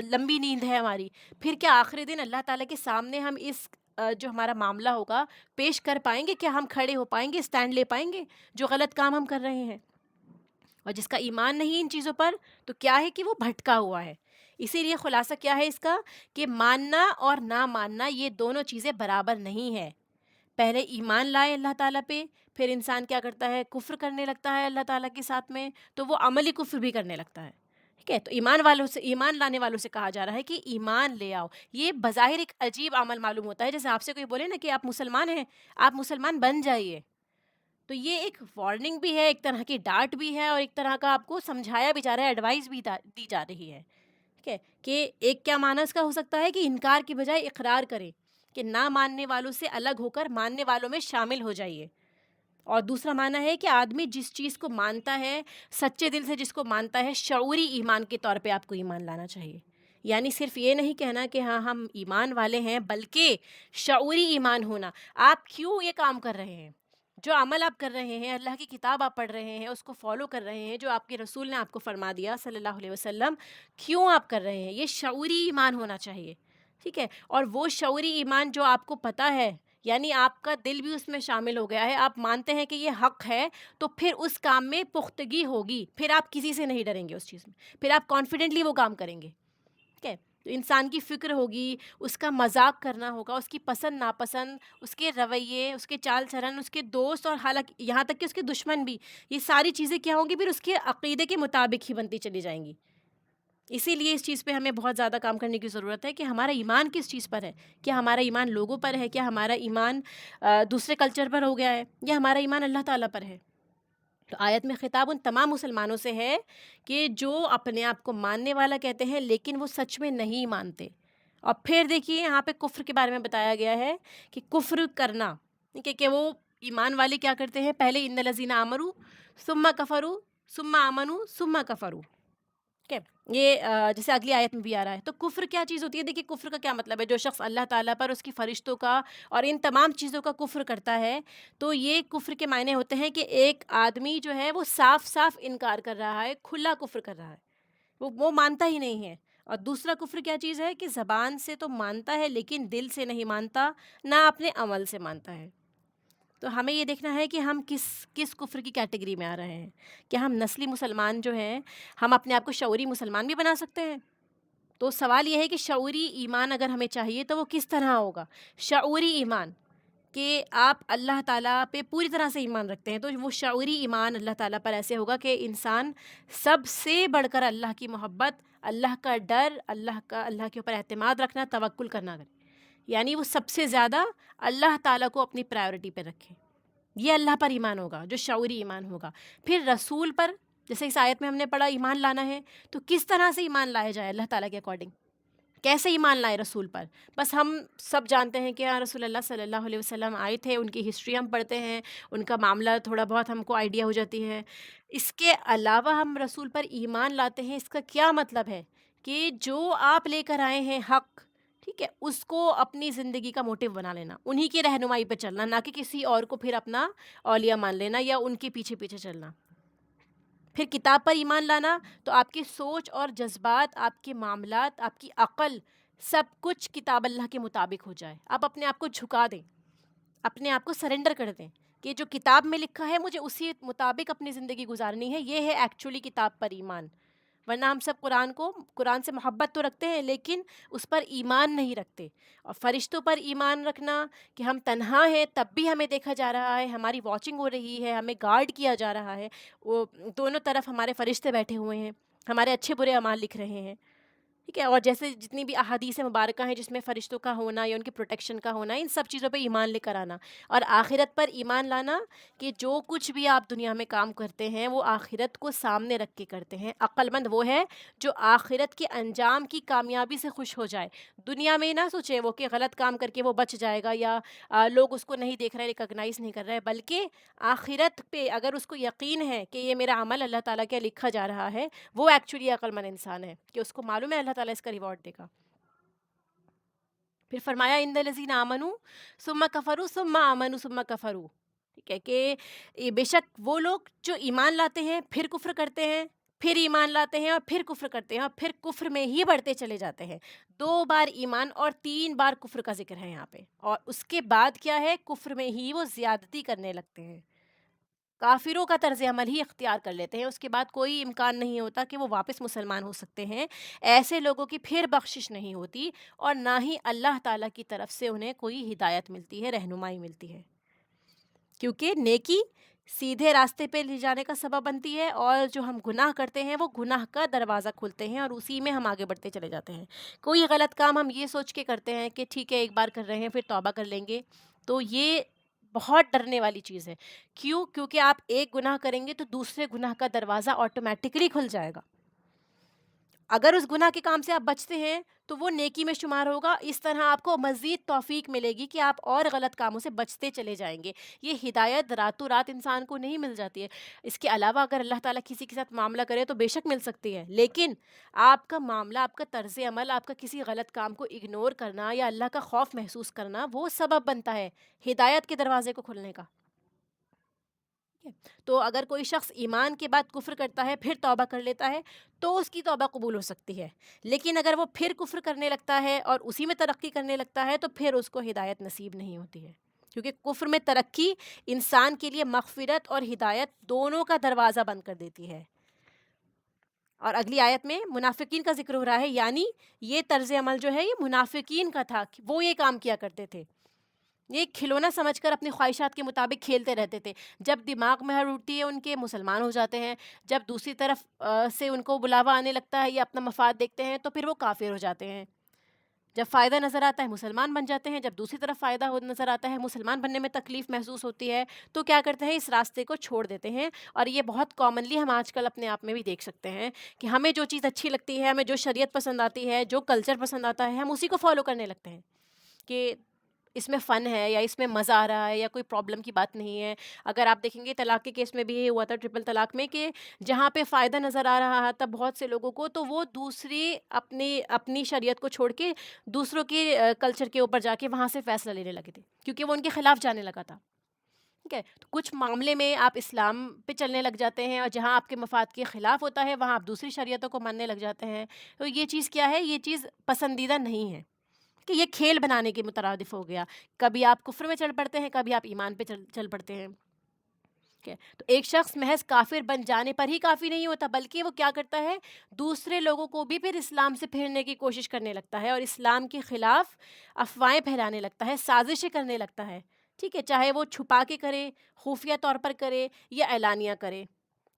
لمبی نیند ہے ہماری، پھر کیا آخری دن اللہ تعالیٰ کے سامنے ہم اس جو ہمارا معاملہ ہوگا پیش کر پائیں گے؟ کیا ہم کھڑے ہو پائیں گے، اسٹینڈ لے پائیں گے جو غلط کام ہم کر رہے ہیں؟ اور جس کا ایمان نہیں ان چیزوں پر، تو کیا ہے کہ وہ بھٹکا ہوا ہے۔ اسی لیے خلاصہ کیا ہے اس کا؟ کہ ماننا اور نہ ماننا یہ دونوں چیزیں برابر نہیں ہے۔ پہلے ایمان لائے اللہ تعالیٰ پہ، پھر انسان کیا کرتا ہے؟ کفر کرنے لگتا ہے اللہ تعالیٰ کے ساتھ میں، تو وہ عملی کفر بھی کرنے لگتا ہے، ٹھیک ہے؟ تو ایمان لانے والوں سے کہا جا رہا ہے کہ ایمان لے آؤ۔ یہ بظاہر ایک عجیب عمل معلوم ہوتا ہے، جیسے آپ سے کوئی بولے نا کہ آپ مسلمان ہیں، آپ مسلمان بن جائیے، تو یہ ایک وارننگ بھی ہے، ایک طرح کی ڈانٹ بھی ہے، اور ایک طرح کا آپ کو سمجھایا بھی جا رہا ہے، ایڈوائس بھی دی جا رہی ہے، ٹھیک ہے؟ کہ ایک کیا معنی اس کا ہو سکتا ہے کہ انکار کی بجائے اقرار کریں، کہ نہ ماننے والوں سے الگ ہو کر ماننے والوں میں شامل ہو جائیے۔ اور دوسرا معنی ہے کہ آدمی جس چیز کو مانتا ہے، سچے دل سے جس کو مانتا ہے، شعوری ایمان کے طور پہ آپ کو ایمان لانا چاہیے۔ یعنی صرف یہ نہیں کہنا کہ ہاں ہم ایمان والے ہیں، بلکہ شعوری ایمان ہونا۔ آپ کیوں یہ کام کر رہے ہیں؟ جو عمل آپ کر رہے ہیں، اللہ کی کتاب آپ پڑھ رہے ہیں، اس کو فالو کر رہے ہیں، جو آپ کے رسول نے آپ کو فرما دیا صلی اللہ علیہ وسلم، کیوں آپ کر رہے ہیں؟ یہ شعوری ایمان ہونا چاہیے، ٹھیک ہے؟ اور وہ شعوری ایمان جو آپ کو پتہ ہے، یعنی آپ کا دل بھی اس میں شامل ہو گیا ہے، آپ مانتے ہیں کہ یہ حق ہے، تو پھر اس کام میں پختگی ہوگی، پھر آپ کسی سے نہیں ڈریں گے اس چیز میں، پھر آپ کانفیڈنٹلی وہ کام کریں گے، ٹھیک ہے؟ تو انسان کی فکر ہوگی، اس کا مذاق کرنا ہوگا، اس کی پسند ناپسند، اس کے رویے، اس کے چال چلن، اس کے دوست، اور حالانکہ یہاں تک کہ اس کے دشمن بھی، یہ ساری چیزیں کیا ہوں گی؟ پھر اس کے عقیدے کے مطابق ہی بنتی چلی جائیں گی۔ اسی لیے اس چیز پہ ہمیں بہت زیادہ کام کرنے کی ضرورت ہے کہ ہمارا ایمان کس چیز پر ہے۔ کیا ہمارا ایمان لوگوں پر ہے؟ کیا ہمارا ایمان دوسرے کلچر پر ہو گیا ہے؟ یا ہمارا ایمان اللہ تعالیٰ پر ہے؟ تو آیت میں خطاب ان تمام مسلمانوں سے ہے کہ جو اپنے آپ کو ماننے والا کہتے ہیں لیکن وہ سچ میں نہیں مانتے۔ اور پھر دیکھیے یہاں پہ کفر کے بارے میں بتایا گیا ہے کہ کفر کرنا، کہ وہ ایمان والے کیا کرتے ہیں؟ پہلے ان الذین آمنوا ثم کفروا ثم آمنوا ثم کفروا، ٹھیک ہے؟ یہ جیسے اگلی آیت میں بھی آ رہا ہے. تو کفر کیا چیز ہوتی ہے؟ دیکھیے کفر کا کیا مطلب ہے. جو شخص اللہ تعالیٰ پر، اس کی فرشتوں کا اور ان تمام چیزوں کا کفر کرتا ہے، تو یہ کفر کے معنی ہوتے ہیں کہ ایک آدمی جو ہے وہ صاف صاف انکار کر رہا ہے، کھلا کفر کر رہا ہے، وہ مانتا ہی نہیں ہے. اور دوسرا کفر کیا چیز ہے؟ کہ زبان سے تو مانتا ہے لیکن دل سے نہیں مانتا، نہ اپنے عمل سے مانتا ہے. تو ہمیں یہ دیکھنا ہے کہ ہم کس کفر کی کیٹیگری میں آ رہے ہیں. کہ ہم نسلی مسلمان جو ہیں، ہم اپنے آپ کو شعوری مسلمان بھی بنا سکتے ہیں. تو سوال یہ ہے کہ شعوری ایمان اگر ہمیں چاہیے تو وہ کس طرح ہوگا؟ شعوری ایمان کہ آپ اللہ تعالیٰ پہ پوری طرح سے ایمان رکھتے ہیں، تو وہ شعوری ایمان اللہ تعالیٰ پر ایسے ہوگا کہ انسان سب سے بڑھ کر اللہ کی محبت، اللہ کا ڈر، اللہ کے اوپر اعتماد رکھنا، توکل کرنا کرے. یعنی وہ سب سے زیادہ اللہ تعالیٰ کو اپنی پرائیورٹی پہ رکھے. یہ اللہ پر ایمان ہوگا جو شعوری ایمان ہوگا. پھر رسول پر، جیسے اس آیت میں ہم نے پڑھا ایمان لانا ہے، تو کس طرح سے ایمان لایا جائے اللہ تعالیٰ کے اکارڈنگ؟ کیسے ایمان لائے رسول پر؟ بس ہم سب جانتے ہیں کہ ہاں رسول اللہ صلی اللہ علیہ وسلم آئے تھے، ان کی ہسٹری ہم پڑھتے ہیں، ان کا معاملہ تھوڑا بہت ہم کو آئیڈیا ہو جاتی ہے. اس کے علاوہ ہم رسول پر ایمان لاتے ہیں، اس کا کیا مطلب ہے؟ کہ جو آپ لے کر آئے ہیں حق، ٹھیک ہے، اس کو اپنی زندگی کا موٹیو بنا لینا، انہی کی رہنمائی پہ چلنا، نہ کہ کسی اور کو پھر اپنا اولیاء مان لینا یا ان کے پیچھے پیچھے چلنا. پھر کتاب پر ایمان لانا، تو آپ کی سوچ اور جذبات، آپ کے معاملات، آپ کی عقل، سب کچھ کتاب اللہ کے مطابق ہو جائے. آپ اپنے آپ کو جھکا دیں، اپنے آپ کو سرنڈر کر دیں کہ جو کتاب میں لکھا ہے مجھے اسی مطابق اپنی زندگی گزارنی ہے. یہ ہے ایکچولی کتاب پر ایمان. ورنہ ہم سب قرآن سے محبت تو رکھتے ہیں لیکن اس پر ایمان نہیں رکھتے. اور فرشتوں پر ایمان رکھنا کہ ہم تنہا ہیں تب بھی ہمیں دیکھا جا رہا ہے، ہماری واچنگ ہو رہی ہے، ہمیں گارڈ کیا جا رہا ہے، وہ دونوں طرف ہمارے فرشتے بیٹھے ہوئے ہیں، ہمارے اچھے برے اعمال لکھ رہے ہیں، ٹھیک ہے. اور جیسے جتنی بھی احادیث مبارکہ ہیں جس میں فرشتوں کا ہونا یا ان کی پروٹیکشن کا ہونا، ان سب چیزوں پہ ایمان لے کر آنا. اور آخرت پر ایمان لانا کہ جو کچھ بھی آپ دنیا میں کام کرتے ہیں وہ آخرت کو سامنے رکھ کے کرتے ہیں. عقل مند وہ ہے جو آخرت کے انجام کی کامیابی سے خوش ہو جائے. دنیا میں نہ سوچے وہ کہ غلط کام کر کے وہ بچ جائے گا یا لوگ اس کو نہیں دیکھ رہے، ریکگنائز نہیں کر رہے، بلکہ آخرت پہ اگر اس کو یقین ہے کہ یہ میرا عمل اللہ تعالیٰ کے لکھا جا رہا ہے، وہ ایکچولی عقل مند انسان ہے کہ اس کو معلوم ہے اللہ تعالیٰ اس کا ریوارڈ دے گا. پھر فرمایا ان الذین آمنوا ثم کفروا ثم آمنوا ثم کفروا، ٹھیک ہے، کہ بے شک وہ لوگ جو ایمان لاتے ہیں پھر کفر کرتے ہیں، پھر ایمان لاتے ہیں اور پھر کفر کرتے ہیں اور پھر کفر میں ہی بڑھتے چلے جاتے ہیں. 2 بار ایمان اور 3 بار کفر کا ذکر ہے یہاں پہ، اور اس کے بعد کیا ہے؟ کفر میں ہی وہ زیادتی کرنے لگتے ہیں، کافروں کا طرز عمل ہی اختیار کر لیتے ہیں. اس کے بعد کوئی امکان نہیں ہوتا کہ وہ واپس مسلمان ہو سکتے ہیں. ایسے لوگوں کی پھر بخشش نہیں ہوتی اور نہ ہی اللہ تعالیٰ کی طرف سے انہیں کوئی ہدایت ملتی ہے، رہنمائی ملتی ہے. کیونکہ نیکی سیدھے راستے پہ لے جانے کا سبب بنتی ہے، اور جو ہم گناہ کرتے ہیں وہ گناہ کا دروازہ کھولتے ہیں اور اسی میں ہم آگے بڑھتے چلے جاتے ہیں. کوئی غلط کام ہم یہ سوچ کے کرتے ہیں کہ ٹھیک ہے ایک بار کر رہے ہیں پھر توبہ کر لیں گے، تو یہ بہت ڈرنے والی چیز ہے. کیوں؟ کیونکہ آپ ایک گناہ کریں گے تو دوسرے گناہ کا دروازہ آٹومیٹکلی کھل جائے گا. اگر اس گناہ کے کام سے آپ بچتے ہیں تو وہ نیکی میں شمار ہوگا. اس طرح آپ کو مزید توفیق ملے گی کہ آپ اور غلط کاموں سے بچتے چلے جائیں گے. یہ ہدایت راتوں رات انسان کو نہیں مل جاتی ہے. اس کے علاوہ اگر اللہ تعالیٰ کسی کے ساتھ معاملہ کرے تو بے شک مل سکتی ہے، لیکن آپ کا معاملہ، آپ کا طرز عمل، آپ کا کسی غلط کام کو اگنور کرنا یا اللہ کا خوف محسوس کرنا، وہ سبب بنتا ہے ہدایت کے دروازے کو کھلنے کا. تو اگر کوئی شخص ایمان کے بعد کفر کرتا ہے پھر توبہ کر لیتا ہے تو اس کی توبہ قبول ہو سکتی ہے. لیکن اگر وہ پھر کفر کرنے لگتا ہے اور اسی میں ترقی کرنے لگتا ہے تو پھر اس کو ہدایت نصیب نہیں ہوتی ہے، کیونکہ کفر میں ترقی انسان کے لیے مغفرت اور ہدایت دونوں کا دروازہ بند کر دیتی ہے. اور اگلی آیت میں منافقین کا ذکر ہو رہا ہے، یعنی یہ طرز عمل جو ہے یہ منافقین کا تھا، وہ یہ کام کیا کرتے تھے. یہ کھلونا سمجھ کر اپنی خواہشات کے مطابق کھیلتے رہتے تھے. جب دماغ میں ہڑ اٹھتی ہے ان کے، مسلمان ہو جاتے ہیں. جب دوسری طرف سے ان کو بلاوا آنے لگتا ہے یا اپنا مفاد دیکھتے ہیں تو پھر وہ کافر ہو جاتے ہیں. جب فائدہ نظر آتا ہے مسلمان بن جاتے ہیں. جب دوسری طرف فائدہ نظر آتا ہے، مسلمان بننے میں تکلیف محسوس ہوتی ہے، تو کیا کرتے ہیں؟ اس راستے کو چھوڑ دیتے ہیں. اور یہ بہت کامنلی ہم آج کل اپنے آپ میں بھی دیکھ سکتے ہیں کہ ہمیں جو چیز اچھی لگتی ہے، ہمیں جو شریعت پسند آتی ہے، جو کلچر پسند آتا ہے، ہم اسی کو فالو کرنے لگتے ہیں. کہ اس میں فن ہے یا اس میں مزہ آ رہا ہے یا کوئی پرابلم کی بات نہیں ہے. اگر آپ دیکھیں گے طلاق کے کیس میں بھی یہ ہوا تھا ٹرپل طلاق میں کہ جہاں پہ فائدہ نظر آ رہا تھا بہت سے لوگوں کو تو وہ دوسری اپنی اپنی شریعت کو چھوڑ کے دوسروں کے کلچر کے اوپر جا کے وہاں سے فیصلہ لینے لگے تھے کیونکہ وہ ان کے خلاف جانے لگا تھا. ٹھیک ہے، تو کچھ معاملے میں آپ اسلام پہ چلنے لگ جاتے ہیں اور جہاں آپ کے مفاد کے خلاف ہوتا ہے وہاں آپ دوسری شریعتوں کو ماننے لگ جاتے ہیں. تو یہ چیز کیا ہے؟ یہ چیز پسندیدہ نہیں ہے کہ یہ کھیل بنانے کے مترادف ہو گیا. کبھی آپ کفر میں چل پڑتے ہیں، کبھی آپ ایمان پہ چل پڑتے ہیں. ٹھیک ہے، تو ایک شخص محض کافر بن جانے پر ہی کافی نہیں ہوتا بلکہ وہ کیا کرتا ہے؟ دوسرے لوگوں کو بھی پھر اسلام سے پھیرنے کی کوشش کرنے لگتا ہے اور اسلام کے خلاف افواہیں پھیلانے لگتا ہے، سازشیں کرنے لگتا ہے. ٹھیک ہے، چاہے وہ چھپا کے کرے، خفیہ طور پر کرے یا اعلانیہ کرے.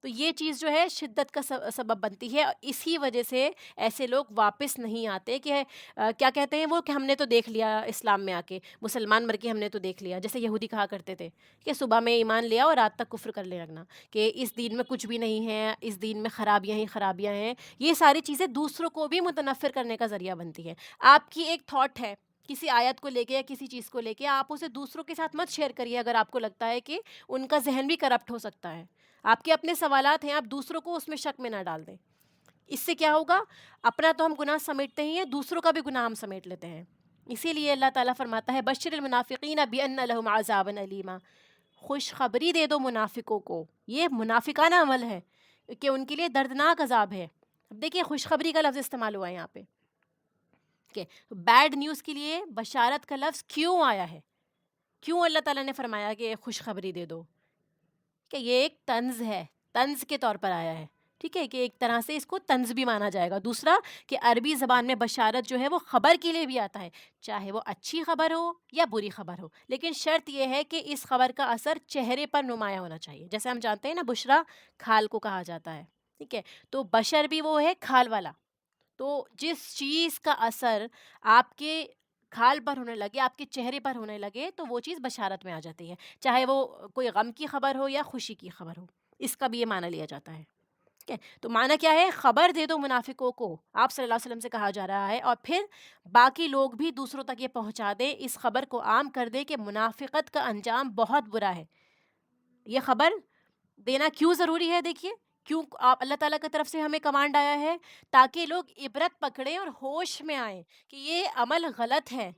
تو یہ چیز جو ہے شدت کا سبب بنتی ہے اور اسی وجہ سے ایسے لوگ واپس نہیں آتے کہ کیا کہتے ہیں وہ کہ ہم نے تو دیکھ لیا اسلام میں آ کے، مسلمان مر کے ہم نے تو دیکھ لیا. جیسے یہودی کہا کرتے تھے کہ صبح میں ایمان لیا اور رات تک کفر کرنے لگنا کہ اس دین میں کچھ بھی نہیں ہے، اس دین میں خرابیاں ہی خرابیاں ہیں. یہ ساری چیزیں دوسروں کو بھی متنفر کرنے کا ذریعہ بنتی ہیں. آپ کی ایک تھاٹ ہے کسی آیت کو لے کے یا کسی چیز کو لے کے، آپ اسے دوسروں کے ساتھ مت شیئر کریے اگر آپ کو لگتا ہے کہ ان کا ذہن بھی کرپٹ ہو سکتا ہے. آپ کے اپنے سوالات ہیں، آپ دوسروں کو اس میں شک میں نہ ڈال دیں. اس سے کیا ہوگا؟ اپنا تو ہم گناہ سمیٹتے ہی ہیں، دوسروں کا بھی گناہ ہم سمیٹ لیتے ہیں. اسی لیے اللہ تعالیٰ فرماتا ہے بشر المنافقین بان لهم عذابا الیما، خوشخبری دے دو منافقوں کو. یہ منافقانہ عمل ہے کہ ان کے لیے دردناک عذاب ہے. اب دیکھیے خوشخبری کا لفظ استعمال ہوا ہے یہاں پہ کہ بیڈ نیوز کے لیے بشارت کا لفظ کیوں آیا ہے؟ کیوں اللہ تعالیٰ نے فرمایا کہ خوشخبری دے دو؟ کہ یہ ایک طنز ہے، طنز کے طور پر آیا ہے. ٹھیک ہے، کہ ایک طرح سے اس کو طنز بھی مانا جائے گا. دوسرا کہ عربی زبان میں بشارت جو ہے وہ خبر کے لیے بھی آتا ہے، چاہے وہ اچھی خبر ہو یا بری خبر ہو، لیکن شرط یہ ہے کہ اس خبر کا اثر چہرے پر نمایاں ہونا چاہیے. جیسے ہم جانتے ہیں نا بشرا کھال کو کہا جاتا ہے. ٹھیک ہے، تو بشر بھی وہ ہے کھال والا. تو جس چیز کا اثر آپ کے کھال پر ہونے لگے، آپ کے چہرے پر ہونے لگے، تو وہ چیز بشارت میں آ جاتی ہے، چاہے وہ کوئی غم کی خبر ہو یا خوشی کی خبر ہو. اس کا بھی یہ معنی لیا جاتا ہے. ٹھیک ہے، تو معنی کیا ہے؟ خبر دے دو منافقوں کو، آپ صلی اللہ علیہ وسلم سے کہا جا رہا ہے، اور پھر باقی لوگ بھی دوسروں تک یہ پہنچا دیں، اس خبر کو عام کر دے کہ منافقت کا انجام بہت برا ہے. یہ خبر دینا کیوں ضروری ہے؟ دیکھیے کیوں آپ اللہ تعالیٰ کی طرف سے ہمیں کمانڈ آیا ہے تاکہ لوگ عبرت پکڑیں اور ہوش میں آئیں کہ یہ عمل غلط ہے.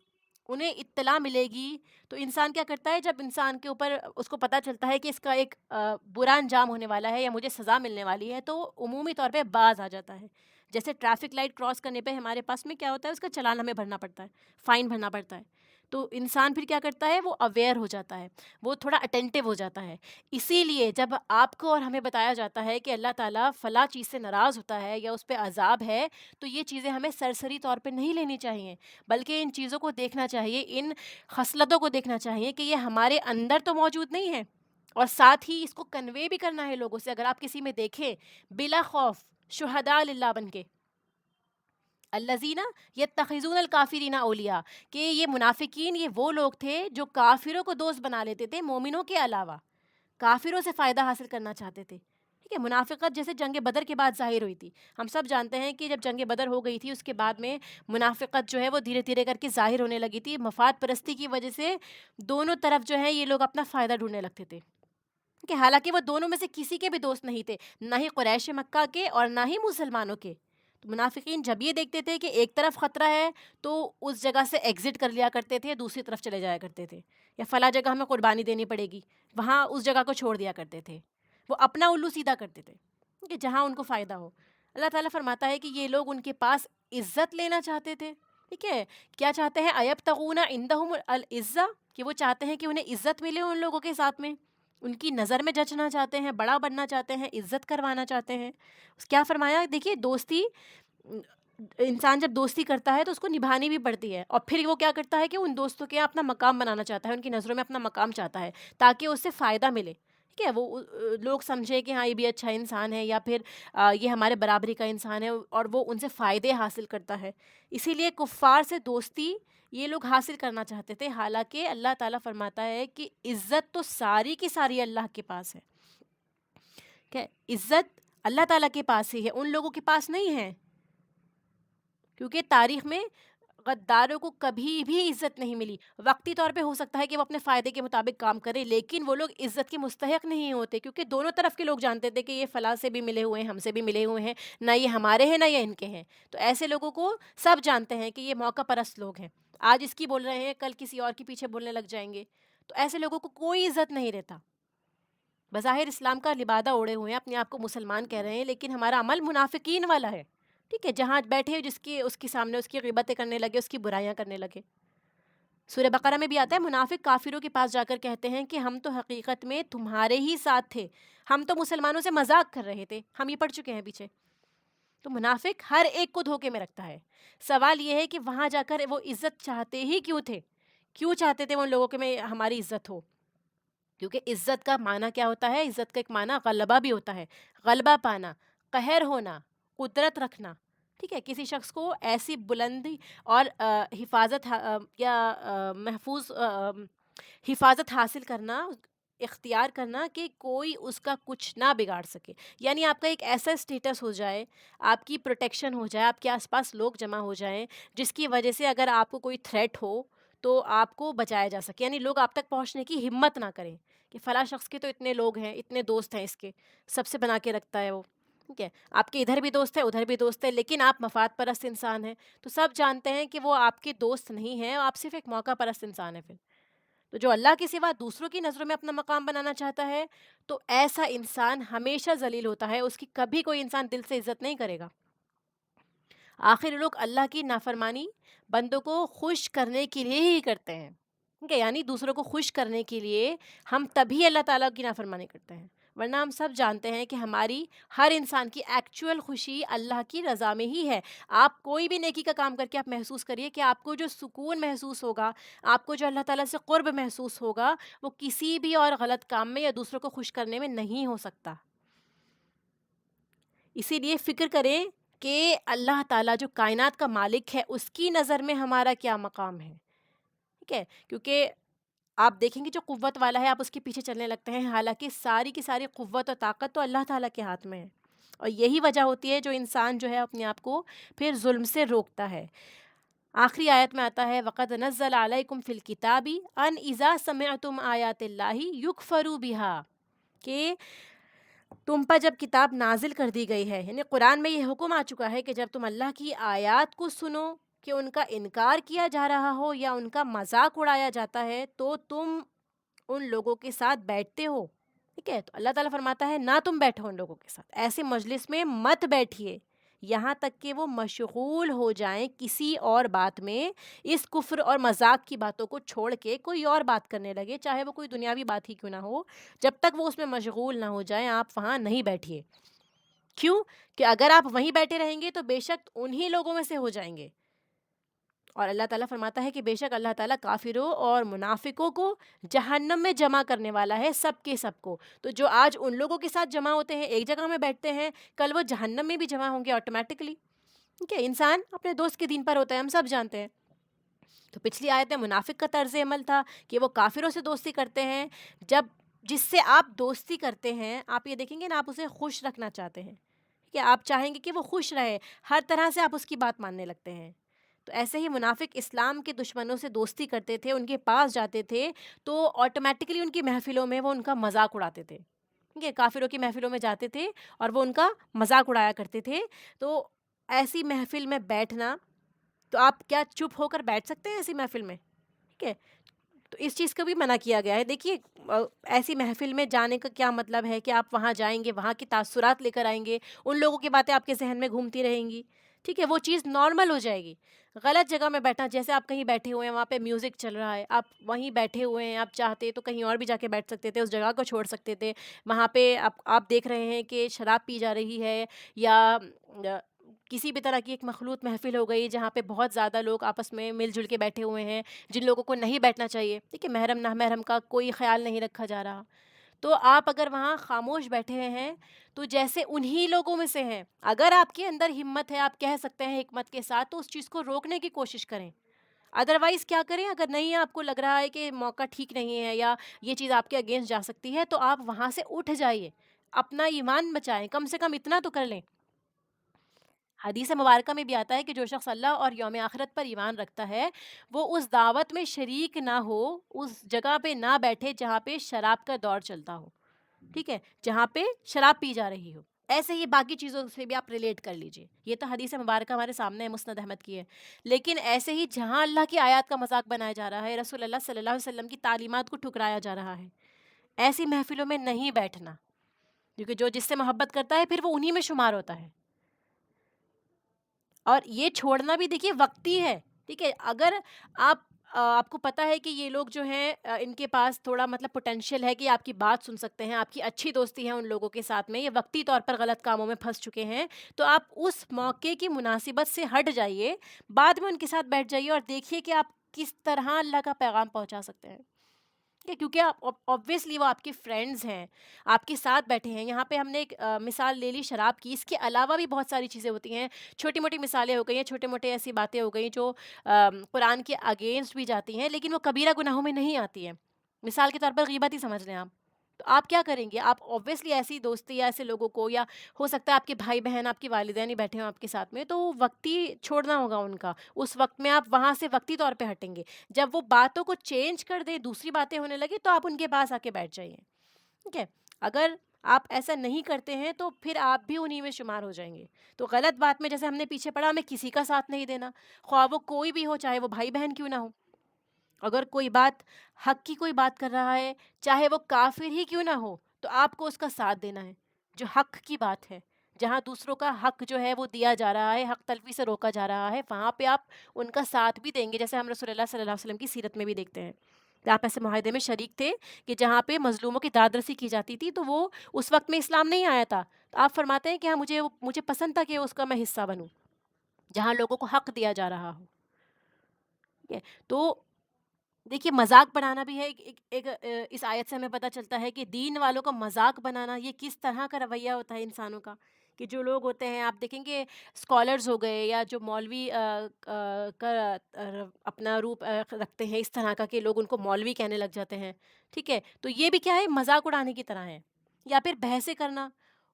انہیں اطلاع ملے گی تو انسان کیا کرتا ہے؟ جب انسان کے اوپر اس کو پتہ چلتا ہے کہ اس کا ایک برا انجام ہونے والا ہے یا مجھے سزا ملنے والی ہے تو عمومی طور پہ باز آ جاتا ہے. جیسے ٹریفک لائٹ کراس کرنے پہ ہمارے پاس میں کیا ہوتا ہے؟ اس کا چلان ہمیں بھرنا پڑتا ہے، فائن بھرنا پڑتا ہے. تو انسان پھر کیا کرتا ہے؟ وہ اویئر ہو جاتا ہے، وہ تھوڑا اٹینٹیو ہو جاتا ہے. اسی لیے جب آپ کو اور ہمیں بتایا جاتا ہے کہ اللہ تعالیٰ فلاں چیز سے ناراض ہوتا ہے یا اس پہ عذاب ہے، تو یہ چیزیں ہمیں سرسری طور پہ نہیں لینی چاہیے بلکہ ان چیزوں کو دیکھنا چاہیے، ان خصلتوں کو دیکھنا چاہیے کہ یہ ہمارے اندر تو موجود نہیں ہے اور ساتھ ہی اس کو کنوے بھی کرنا ہے لوگوں سے. اگر آپ کسی میں دیکھیں بلا خوف شہداء للہ بن کے، الذین یتخذون الکافرین اولیاء، کہ یہ منافقین یہ وہ لوگ تھے جو کافروں کو دوست بنا لیتے تھے مومنوں کے علاوہ، کافروں سے فائدہ حاصل کرنا چاہتے تھے. ٹھیک ہے، منافقت جیسے جنگ بدر کے بعد ظاہر ہوئی تھی. ہم سب جانتے ہیں کہ جب جنگ بدر ہو گئی تھی اس کے بعد میں منافقت جو ہے وہ دھیرے دھیرے کر کے ظاہر ہونے لگی تھی. مفاد پرستی کی وجہ سے دونوں طرف جو ہے یہ لوگ اپنا فائدہ ڈھونڈنے لگتے تھے کہ حالانکہ وہ دونوں میں سے کسی کے بھی دوست نہیں تھے، نہ ہی قریش مکہ کے اور نہ ہی مسلمانوں کے. تو منافقین جب یہ دیکھتے تھے کہ ایک طرف خطرہ ہے تو اس جگہ سے ایگزٹ کر لیا کرتے تھے، دوسری طرف چلے جایا کرتے تھے. یا فلاں جگہ ہمیں قربانی دینی پڑے گی، وہاں اس جگہ کو چھوڑ دیا کرتے تھے. وہ اپنا الو سیدھا کرتے تھے کہ جہاں ان کو فائدہ ہو. اللہ تعالیٰ فرماتا ہے کہ یہ لوگ ان کے پاس عزت لینا چاہتے تھے. ٹھیک ہے، کیا چاہتے ہیں؟ ایبتغون عندہم العزہ، کہ وہ چاہتے ہیں کہ انہیں عزت ملے ان لوگوں کے ساتھ میں، ان کی نظر میں جچنا چاہتے ہیں، بڑا بننا چاہتے ہیں، عزت کروانا چاہتے ہیں. کیا فرمایا؟ دیکھیے دوستی، انسان جب دوستی کرتا ہے تو اس کو نبھانی بھی پڑتی ہے، اور پھر وہ کیا کرتا ہے کہ ان دوستوں کے اپنا مقام بنانا چاہتا ہے، ان کی نظروں میں اپنا مقام چاہتا ہے تاکہ اس سے فائدہ ملے. ٹھیک ہے، وہ لوگ سمجھے کہ ہاں یہ بھی اچھا انسان ہے یا پھر یہ ہمارے برابری کا انسان ہے اور وہ ان سے فائدے حاصل کرتا ہے. اسی لیے کفار سے دوستی یہ لوگ حاصل کرنا چاہتے تھے، حالانکہ اللہ تعالیٰ فرماتا ہے کہ عزت تو ساری کی ساری اللہ کے پاس ہے. کہ عزت اللہ تعالیٰ کے پاس ہی ہے، ان لوگوں کے پاس نہیں ہے. کیونکہ تاریخ میں غداروں کو کبھی بھی عزت نہیں ملی. وقتی طور پہ ہو سکتا ہے کہ وہ اپنے فائدے کے مطابق کام کرے، لیکن وہ لوگ عزت کے مستحق نہیں ہوتے، کیونکہ دونوں طرف کے لوگ جانتے تھے کہ یہ فلاں سے بھی ملے ہوئے ہیں، ہم سے بھی ملے ہوئے ہیں، نہ یہ ہمارے ہیں نہ یہ ان کے ہیں. تو ایسے لوگوں کو سب جانتے ہیں کہ یہ موقع پرست لوگ ہیں، آج اس کی بول رہے ہیں کل کسی اور کے پیچھے بولنے لگ جائیں گے. تو ایسے لوگوں کو کوئی عزت نہیں رہتا. بظاہر اسلام کا لبادہ اوڑے ہوئے ہیں، اپنے آپ کو مسلمان کہہ رہے ہیں، لیکن ہمارا عمل منافقین والا ہے. ٹھیک ہے، جہاں بیٹھے جس کی اس کے سامنے اس کی غیبتیں کرنے لگے، اس کی برائیاں کرنے لگے. سورہ بقرہ میں بھی آتا ہے منافق کافروں کے پاس جا کر کہتے ہیں کہ ہم تو حقیقت میں تمہارے ہی ساتھ تھے، ہم تو مسلمانوں سے مذاق کر رہے تھے. ہم یہ پڑھ چکے ہیں پیچھے. تو منافق ہر ایک کو دھوکے میں رکھتا ہے. سوال یہ ہے کہ وہاں جا کر وہ عزت چاہتے ہی کیوں تھے؟ کیوں چاہتے تھے وہ ان لوگوں کے میں ہماری عزت ہو؟ کیونکہ عزت کا معنی کیا ہوتا ہے؟ عزت کا ایک معنی غلبہ بھی ہوتا ہے، غلبہ پانا، قہر ہونا، قدرت رکھنا. ٹھیک ہے، کسی شخص کو ایسی بلندی اور حفاظت یا محفوظ حفاظت حاصل کرنا، اختیار کرنا کہ کوئی اس کا کچھ نہ بگاڑ سکے. یعنی آپ کا ایک ایسا اسٹیٹس ہو جائے، آپ کی پروٹیکشن ہو جائے، آپ کے آس پاس لوگ جمع ہو جائیں جس کی وجہ سے اگر آپ کو کوئی تھریٹ ہو تو آپ کو بچایا جا سکے. یعنی لوگ آپ تک پہنچنے کی ہمت نہ کریں کہ فلاں شخص کے تو اتنے لوگ ہیں، اتنے دوست ہیں، اس کے سب سے بنا کے رکھتا ہے وہ. ٹھیک ہے، آپ کے ادھر بھی دوست ہے ادھر بھی دوست ہے، لیکن آپ مفاد پرست انسان ہیں. تو سب جانتے ہیں کہ وہ آپ کے دوست نہیں ہیں، آپ صرف ایک موقع پرست انسان ہیں. پھر تو جو اللہ کے سوا دوسروں کی نظروں میں اپنا مقام بنانا چاہتا ہے، تو ایسا انسان ہمیشہ ذلیل ہوتا ہے، اس کی کبھی کوئی انسان دل سے عزت نہیں کرے گا. آخر لوگ اللہ کی نافرمانی بندوں کو خوش کرنے کے لیے ہی کرتے ہیں. ٹھیک ہے، یعنی دوسروں کو خوش کرنے کے لیے ہم تبھی اللہ تعالیٰ کی نافرمانی کرتے ہیں، ورنہ ہم سب جانتے ہیں کہ ہماری ہر انسان کی ایکچول خوشی اللہ کی رضا میں ہی ہے. آپ کوئی بھی نیکی کا کام کر کے آپ محسوس کریے کہ آپ کو جو سکون محسوس ہوگا، آپ کو جو اللہ تعالیٰ سے قرب محسوس ہوگا، وہ کسی بھی اور غلط کام میں یا دوسروں کو خوش کرنے میں نہیں ہو سکتا. اسی لیے فکر کریں کہ اللہ تعالیٰ جو کائنات کا مالک ہے، اس کی نظر میں ہمارا کیا مقام ہے. ٹھیک ہے، کیونکہ آپ دیکھیں گے جو قوت والا ہے آپ اس کے پیچھے چلنے لگتے ہیں، حالانکہ ساری کی ساری قوت اور طاقت تو اللہ تعالیٰ کے ہاتھ میں ہے. اور یہی وجہ ہوتی ہے جو انسان جو ہے اپنے آپ کو پھر ظلم سے روکتا ہے. آخری آیت میں آتا ہے وَقَدْ نَزَّلَ عَلَيْكُمْ فِي الْكِتَابِ أَنْ إِذَا سَمِعْتُمْ آيَاتِ اللَّهِ يُكْفَرُ بِهَا، کہ تم پر جب کتاب نازل کر دی گئی ہے، یعنی قرآن میں یہ حکم آ چکا ہے کہ جب تم اللہ کی آیات کو سنو کہ ان کا انکار کیا جا رہا ہو یا ان کا مذاق اڑایا جاتا ہے، تو تم ان لوگوں کے ساتھ بیٹھتے ہو. ٹھیک ہے، تو اللہ تعالیٰ فرماتا ہے نہ تم بیٹھو ان لوگوں کے ساتھ، ایسے مجلس میں مت بیٹھیے یہاں تک کہ وہ مشغول ہو جائیں کسی اور بات میں، اس کفر اور مذاق کی باتوں کو چھوڑ کے کوئی اور بات کرنے لگے، چاہے وہ کوئی دنیاوی بات ہی کیوں نہ ہو. جب تک وہ اس میں مشغول نہ ہو جائیں آپ وہاں نہیں بیٹھیے. کیوں؟ کہ اگر آپ وہیں بیٹھے رہیں گے تو بے شک انہی لوگوں میں سے ہو جائیں گے. اور اللہ تعالیٰ فرماتا ہے کہ بے شک اللہ تعالیٰ کافروں اور منافقوں کو جہنم میں جمع کرنے والا ہے، سب کے سب کو. تو جو آج ان لوگوں کے ساتھ جمع ہوتے ہیں، ایک جگہ میں بیٹھتے ہیں، کل وہ جہنم میں بھی جمع ہوں گے آٹومیٹکلی. ٹھیک ہے، انسان اپنے دوست کے دین پر ہوتا ہے، ہم سب جانتے ہیں. تو پچھلی آیت میں منافق کا طرز عمل تھا کہ وہ کافروں سے دوستی کرتے ہیں. جس سے آپ دوستی کرتے ہیں، آپ یہ دیکھیں گے نا، آپ اسے خوش رکھنا چاہتے ہیں کہ آپ چاہیں گے کہ وہ خوش رہے، ہر طرح سے آپ اس کی بات ماننے لگتے ہیں. تو ایسے ہی منافق اسلام کے دشمنوں سے دوستی کرتے تھے، ان کے پاس جاتے تھے تو آٹومیٹکلی ان کی محفلوں میں وہ ان کا مذاق اڑاتے تھے. ٹھیک ہے، کافروں کی محفلوں میں جاتے تھے اور وہ ان کا مذاق اڑایا کرتے تھے. تو ایسی محفل میں بیٹھنا، تو آپ کیا چپ ہو کر بیٹھ سکتے ہیں ایسی محفل میں؟ ٹھیک ہے، تو اس چیز کو بھی منع کیا گیا ہے. دیکھیے ایسی محفل میں جانے کا کیا مطلب ہے کہ آپ وہاں جائیں گے، وہاں کی تاثرات لے کر آئیں گے، ان لوگوں کی باتیں آپ کے ذہن میں گھومتی رہیں گی. ٹھیک ہے، وہ چیز نارمل ہو جائے گی. غلط جگہ میں بیٹھنا، جیسے آپ کہیں بیٹھے ہوئے ہیں، وہاں پہ میوزک چل رہا ہے، آپ وہیں بیٹھے ہوئے ہیں، آپ چاہتے تو کہیں اور بھی جا کے بیٹھ سکتے تھے، اس جگہ کو چھوڑ سکتے تھے. وہاں پہ آپ دیکھ رہے ہیں کہ شراب پی جا رہی ہے یا کسی بھی طرح کی ایک مخلوط محفل ہو گئی جہاں پہ بہت زیادہ لوگ آپس میں مل جل کے بیٹھے ہوئے ہیں، جن لوگوں کو نہیں بیٹھنا چاہیے. ٹھیک ہے، محرم نہ محرم کا کوئی خیال نہیں رکھا جا رہا. تو آپ اگر وہاں خاموش بیٹھے ہیں تو جیسے انہی لوگوں میں سے ہیں. اگر آپ کے اندر ہمت ہے، آپ کہہ سکتے ہیں حکمت کے ساتھ، تو اس چیز کو روکنے کی کوشش کریں. ادروائز کیا کریں؟ اگر نہیں آپ کو لگ رہا ہے کہ موقع ٹھیک نہیں ہے یا یہ چیز آپ کے اگینسٹ جا سکتی ہے، تو آپ وہاں سے اٹھ جائیے، اپنا ایمان بچائیں، کم سے کم اتنا تو کر لیں. حدیث مبارکہ میں بھی آتا ہے کہ جو شخص اللہ اور یوم آخرت پر ایمان رکھتا ہے وہ اس دعوت میں شریک نہ ہو، اس جگہ پہ نہ بیٹھے جہاں پہ شراب کا دور چلتا ہو، ٹھیک ہے، جہاں پہ شراب پی جا رہی ہو. ایسے ہی باقی چیزوں سے بھی آپ ریلیٹ کر لیجئے. یہ تو حدیث مبارکہ ہمارے سامنے ہے، مسند احمد کی ہے. لیکن ایسے ہی جہاں اللہ کی آیات کا مذاق بنایا جا رہا ہے، رسول اللہ صلی اللہ علیہ وسلم کی تعلیمات کو ٹھکرایا جا رہا ہے، ایسی محفلوں میں نہیں بیٹھنا، کیونکہ جو جس سے محبت کرتا ہے پھر وہ انہی میں شمار ہوتا ہے. اور یہ چھوڑنا بھی دیکھیے وقتی ہے، ٹھیک ہے. اگر آپ کو پتہ ہے کہ یہ لوگ جو ہیں ان کے پاس تھوڑا مطلب پوٹینشیل ہے کہ آپ کی بات سن سکتے ہیں، آپ کی اچھی دوستی ہے ان لوگوں کے ساتھ میں، یہ وقتی طور پر غلط کاموں میں پھنس چکے ہیں، تو آپ اس موقع کی مناسبت سے ہٹ جائیے، بعد میں ان کے ساتھ بیٹھ جائیے اور دیکھیے کہ آپ کس طرح اللہ کا پیغام پہنچا سکتے ہیں. کیونکہ آپ آبویسلی وہ آپ کے فرینڈز ہیں، آپ کے ساتھ بیٹھے ہیں. یہاں پہ ہم نے ایک مثال لے لی شراب کی، اس کے علاوہ بھی بہت ساری چیزیں ہوتی ہیں. چھوٹی موٹی مثالیں ہو گئی ہیں، چھوٹے موٹے ایسی باتیں ہو گئی جو قرآن کے اگینسٹ بھی جاتی ہیں، لیکن وہ کبیرہ گناہوں میں نہیں آتی ہیں. مثال کے طور پر غیبت ہی سمجھ لیں آپ. تو آپ کیا کریں گے؟ آپ آبویسلی ایسی دوستی یا ایسے لوگوں کو، یا ہو سکتا ہے آپ کے بھائی بہن، آپ کے والدین ہی بیٹھے ہوں آپ کے ساتھ میں، تو وقتی چھوڑنا ہوگا ان کا. اس وقت میں آپ وہاں سے وقتی طور پہ ہٹیں گے. جب وہ باتوں کو چینج کر دیں، دوسری باتیں ہونے لگے، تو آپ ان کے پاس آ کے بیٹھ جائیے. ٹھیک ہے. اگر آپ ایسا نہیں کرتے ہیں تو پھر آپ بھی انہی میں شمار ہو جائیں گے. تو غلط بات میں جیسے ہم نے پیچھے پڑھا، ہمیں کسی کا ساتھ نہیں دینا، خواہ وہ کوئی بھی ہو، چاہے وہ بھائی بہن کیوں نہ ہو. اگر کوئی بات حق کی کوئی بات کر رہا ہے، چاہے وہ کافر ہی کیوں نہ ہو، تو آپ کو اس کا ساتھ دینا ہے جو حق کی بات ہے. جہاں دوسروں کا حق جو ہے وہ دیا جا رہا ہے، حق تلفی سے روکا جا رہا ہے، وہاں پہ آپ ان کا ساتھ بھی دیں گے. جیسے ہم رسول اللہ صلی اللہ علیہ وسلم کی سیرت میں بھی دیکھتے ہیں کہ آپ ایسے معاہدے میں شریک تھے کہ جہاں پہ مظلوموں کی داد رسی کی جاتی تھی. تو وہ اس وقت میں اسلام نہیں آیا تھا. تو آپ فرماتے ہیں کہ ہاں مجھے پسند تھا کہ اس کا میں حصہ بنوں جہاں لوگوں کو حق دیا جا رہا ہو. ٹھیک ہے. تو دیکھیے مذاق بنانا بھی ہے اس آیت سے ہمیں پتہ چلتا ہے کہ دین والوں کا مذاق بنانا یہ کس طرح کا رویہ ہوتا ہے انسانوں کا. کہ جو لوگ ہوتے ہیں، آپ دیکھیں گے اسکالرز ہو گئے یا جو مولوی کا اپنا روپ رکھتے ہیں اس طرح کا کہ لوگ ان کو مولوی کہنے لگ جاتے ہیں. ٹھیک ہے. تو یہ بھی کیا ہے؟ مذاق اڑانے کی طرح ہے. یا پھر بحثیں کرنا،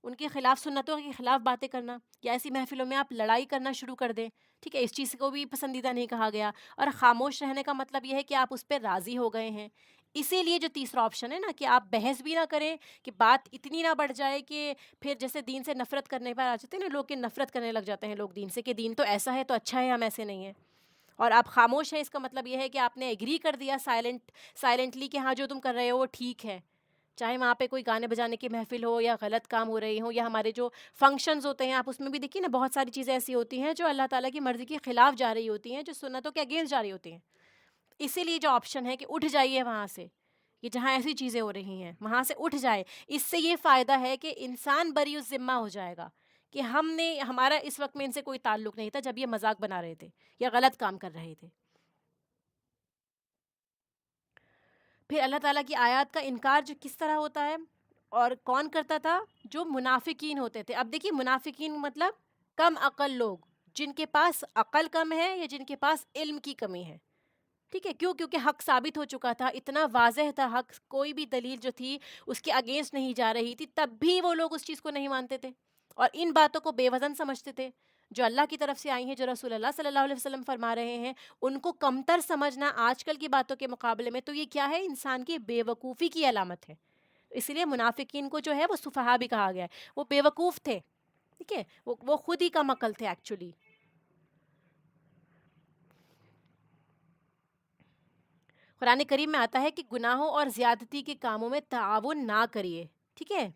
ان کے خلاف، سنتوں کے خلاف باتیں کرنا، یا ایسی محفلوں میں آپ لڑائی کرنا شروع کر دیں. ٹھیک ہے. اس چیز کو بھی پسندیدہ نہیں کہا گیا. اور خاموش رہنے کا مطلب یہ ہے کہ آپ اس پہ راضی ہو گئے ہیں. اسی لیے جو تیسرا آپشن ہے نا کہ آپ بحث بھی نہ کریں، کہ بات اتنی نہ بڑھ جائے کہ پھر جیسے دین سے نفرت کرنے پر آ جاتے ہیں نا لوگ، کہ نفرت کرنے لگ جاتے ہیں لوگ دین سے، کہ دین تو ایسا ہے تو اچھا ہے، ہم ایسے نہیں ہیں. اور آپ خاموش ہیں، اس کا مطلب یہ ہے کہ آپ نے ایگری کر دیا سائلنٹلی کہ ہاں جو تم کر رہے ہو وہ ٹھیک ہے. چاہے وہاں پہ کوئی گانے بجانے کی محفل ہو، یا غلط کام ہو رہی ہوں، یا ہمارے جو فنکشنز ہوتے ہیں، آپ اس میں بھی دیکھیے نا بہت ساری چیزیں ایسی ہوتی ہیں جو اللہ تعالیٰ کی مرضی کے خلاف جا رہی ہوتی ہیں، جو سنتوں کے اگینسٹ جا رہی ہوتی ہیں. اسی لیے جو آپشن ہے کہ اٹھ جائیے وہاں سے، کہ جہاں ایسی چیزیں ہو رہی ہیں وہاں سے اٹھ جائے. اس سے یہ فائدہ ہے کہ انسان بری الذمہ ہو جائے گا کہ ہمارا اس وقت میں ان سے کوئی تعلق نہیں تھا جب یہ مذاق بنا رہے تھے یا غلط کام کر رہے تھے. پھر اللہ تعالیٰ کی آیات کا انکار جو کس طرح ہوتا ہے اور کون کرتا تھا؟ جو منافقین ہوتے تھے. اب دیکھیے منافقین مطلب کم عقل لوگ، جن کے پاس عقل کم ہے یا جن کے پاس علم کی کمی ہے. ٹھیک ہے. کیوں؟ کیونکہ حق ثابت ہو چکا تھا، اتنا واضح تھا حق، کوئی بھی دلیل جو تھی اس کے اگینسٹ نہیں جا رہی تھی، تب بھی وہ لوگ اس چیز کو نہیں مانتے تھے اور ان باتوں کو بے وزن سمجھتے تھے جو اللہ کی طرف سے آئی ہیں، جو رسول اللہ صلی اللہ علیہ وسلم فرما رہے ہیں. ان کو کمتر سمجھنا آج کل کی باتوں کے مقابلے میں، تو یہ کیا ہے؟ انسان کی بے وقوفی کی علامت ہے. اس لیے منافقین کو جو ہے وہ سفہا بھی کہا گیا ہے. وہ بے وقوف تھے. ٹھیک ہے. وہ خود ہی کم عقل تھے ایکچولی. قرآن کریم میں آتا ہے کہ گناہوں اور زیادتی کے کاموں میں تعاون نہ کریے. ٹھیک ہے.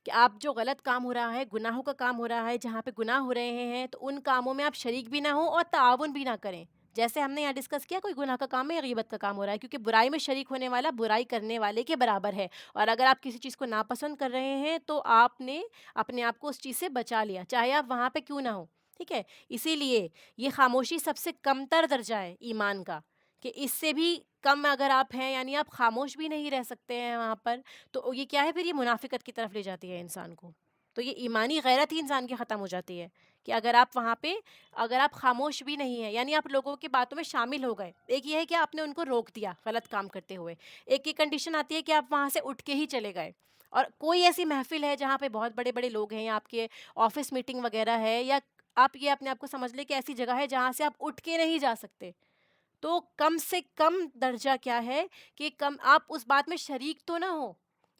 کہ آپ جو غلط کام ہو رہا ہے، گناہوں کا کام ہو رہا ہے، جہاں پہ گناہ ہو رہے ہیں، تو ان کاموں میں آپ شریک بھی نہ ہوں اور تعاون بھی نہ کریں. جیسے ہم نے یہاں ڈسکس کیا، کوئی گناہ کا کام ہے یا غیبت کا کام ہو رہا ہے، کیونکہ برائی میں شریک ہونے والا برائی کرنے والے کے برابر ہے. اور اگر آپ کسی چیز کو ناپسند کر رہے ہیں تو آپ نے اپنے آپ کو اس چیز سے بچا لیا، چاہے آپ وہاں پہ کیوں نہ ہو. ٹھیک ہے. اسی لیے یہ خاموشی سب سے کم تر درجہ ہے ایمان کا، کہ اس سے بھی کم اگر آپ ہیں، یعنی آپ خاموش بھی نہیں رہ سکتے ہیں وہاں پر، تو یہ کیا ہے؟ پھر یہ منافقت کی طرف لے جاتی ہے انسان کو. تو یہ ایمانی غیرت ہی انسان کی ختم ہو جاتی ہے کہ اگر آپ وہاں پہ، اگر آپ خاموش بھی نہیں ہیں، یعنی آپ لوگوں کی باتوں میں شامل ہو گئے. ایک یہ ہے کہ آپ نے ان کو روک دیا غلط کام کرتے ہوئے. ایک یہ کنڈیشن آتی ہے کہ آپ وہاں سے اٹھ کے ہی چلے گئے. اور کوئی ایسی محفل ہے جہاں پہ بہت بڑے بڑے لوگ ہیں، یا آپ کے آفس میٹنگ وغیرہ ہے، یا آپ یہ اپنے آپ کو سمجھ لیں کہ ایسی جگہ ہے جہاں سے آپ اٹھ کے نہیں جا سکتے، تو کم سے کم درجہ کیا ہے کہ کم آپ اس بات میں شریک تو نہ ہو.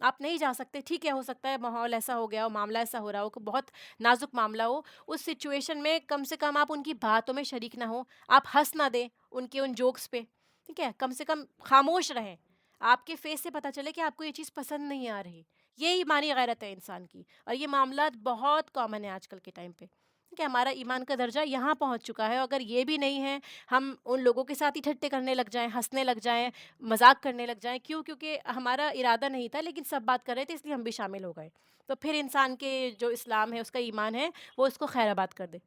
آپ نہیں جا سکتے، ٹھیک ہے، ہو سکتا ہے ماحول ایسا ہو گیا ہو، معاملہ ایسا ہو رہا ہو کہ بہت نازک معاملہ ہو، اس سچویشن میں کم سے کم آپ ان کی باتوں میں شریک نہ ہو، آپ ہنس نہ دیں ان کے ان جوکس پہ، ٹھیک ہے، کم سے کم خاموش رہیں. آپ کے فیس سے پتہ چلے کہ آپ کو یہ چیز پسند نہیں آ رہی. یہ ایمانی غیرت ہے انسان کی، اور یہ معاملات بہت کامن ہے آج کل کے ٹائم پہ کہ ہمارا ایمان کا درجہ یہاں پہنچ چکا ہے. اگر یہ بھی نہیں ہے، ہم ان لوگوں کے ساتھ ہی ٹھٹے کرنے لگ جائیں، ہنسنے لگ جائیں، مذاق کرنے لگ جائیں. کیوں؟ کیونکہ ہمارا ارادہ نہیں تھا لیکن سب بات کر رہے تھے اس لیے ہم بھی شامل ہو گئے. تو پھر انسان کے جو اسلام ہے، اس کا ایمان ہے، وہ اس کو خیر آباد کر دے.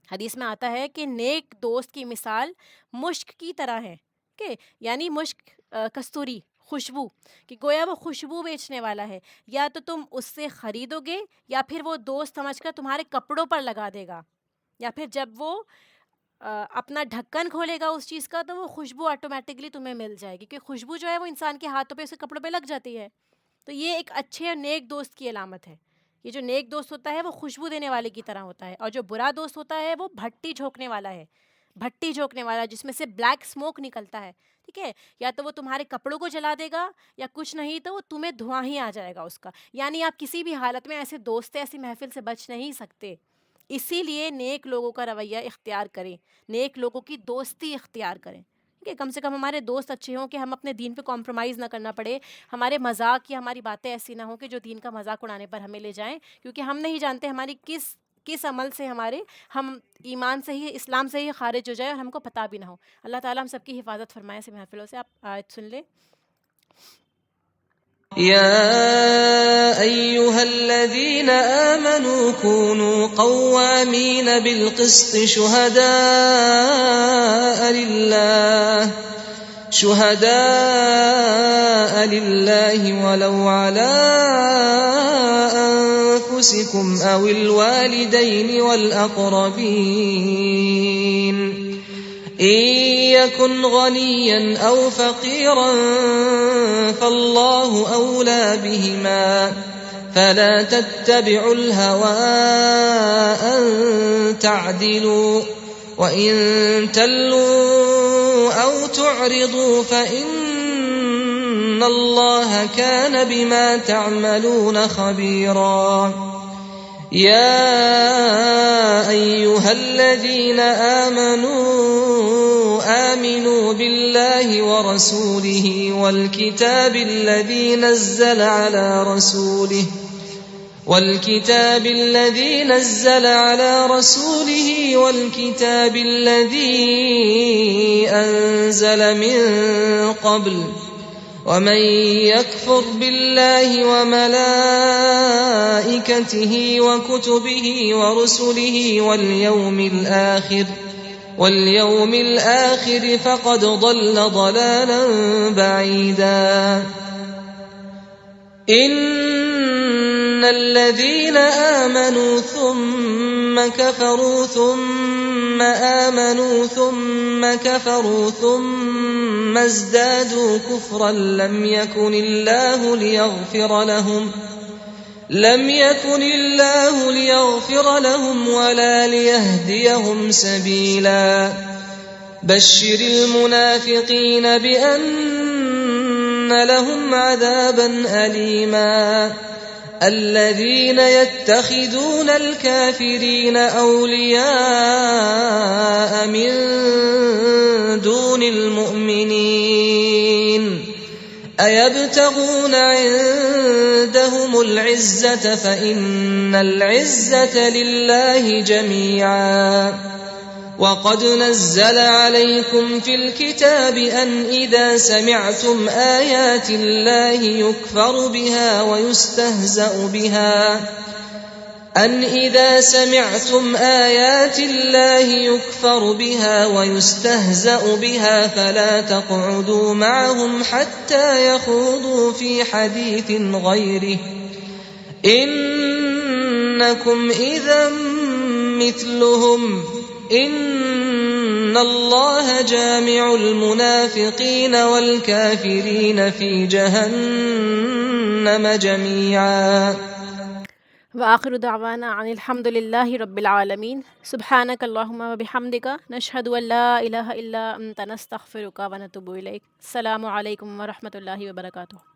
حدیث میں آتا ہے کہ نیک دوست کی مثال مشک کی طرح ہے، کہ یعنی مشک کستوری، خوشبو، کہ گویا وہ خوشبو بیچنے والا ہے. یا تو تم اس سے خریدو گے یا پھر وہ دوست سمجھ کر تمہارے کپڑوں پر لگا دے گا، یا پھر جب وہ اپنا ڈھکن کھولے گا اس چیز کا تو وہ خوشبو آٹومیٹکلی تمہیں مل جائے گی، کیونکہ خوشبو جو ہے وہ انسان کے ہاتھوں پہ، اس کے کپڑوں پہ لگ جاتی ہے. تو یہ ایک اچھے اور نیک دوست کی علامت ہے. یہ جو نیک دوست ہوتا ہے وہ خوشبو دینے والے کی طرح ہوتا ہے، اور جو برا دوست ہوتا ہے وہ بھٹی جھونکنے والا ہے، بھٹی جھونکنے والا جس میں سے بلیک اسموک نکلتا ہے. ٹھیک ہے، یا تو وہ تمہارے کپڑوں کو جلا دے گا یا کچھ نہیں تو وہ تمہیں دھواں ہی آ جائے گا اس کا. یعنی آپ کسی بھی حالت میں ایسے دوست ایسی محفل سے بچ نہیں سکتے. اسی لیے نیک لوگوں کا رویہ اختیار کریں، نیک لوگوں کی دوستی اختیار کریں کہ کم سے کم ہمارے دوست اچھے ہوں کہ ہم اپنے دین پہ کمپرومائز نہ کرنا پڑے، ہمارے مذاق یا ہماری باتیں ایسی نہ ہوں کہ جو دین کا مذاق اڑانے پر ہمیں لے جائیں، کیونکہ ہم نہیں جانتے ہماری کس عمل سے ہم ایمان سے ہی، اسلام سے ہی خارج ہو جائے اور ہم کو پتہ بھی نہ ہو. اللہ تعالیٰ ہم سب کی حفاظت فرمائے ایسے محفلوں سے. آپ آیت سن لیں. يا أيها الذين آمنوا كونوا قوامين بالقسط شهداء لله ولو على أنفسكم أو الوالدين والأقربين إن يكن غنيا أو فقيرا فالله أولى بهما فلا تتبعوا الهوى أن تعدلوا وإن تلوا أو تعرضوا فإن الله كان بما تعملون خبيرا. يا أيها الذين آمنوا بالله ورسوله والكتاب الذي نزل على رسوله والكتاب الذي أنزل من قبل ومن يكفر بالله وملائكته وكتبه ورسله واليوم الآخر فقد ضل ضلالا بعيدا. إن الذين آمنوا ثم كفروا ثم آمنوا ثم كفروا ثم ازدادوا كفرا لم يكن الله ليغفر لهم ولا ليهديهم سبيلا. بشر المنافقين بأن لهم عذابا أليما. الذين يتخذون الكافرين أولياء من دون المؤمنين أيبتغون عندهم العزة فإن العزة لله جميعا. وقد نزل عليكم في الكتاب أن إذا سمعتم آيات الله يكفر بها ويستهزأ بها فلا تقعدوا معهم حتى يخوضوا في حديث غيره إنكم إذا مثلهم إن الله جامع المنافقين والكافرين في جهنم جميعا. وآخر دعوانا عن الحمد للہ رب العالمین سبحانک اللہم وبحمدک نشہد ان لا الہ الا انت نستغفرک ونتوب الیک. السلام علیکم ورحمۃ اللہ وبرکاتہ.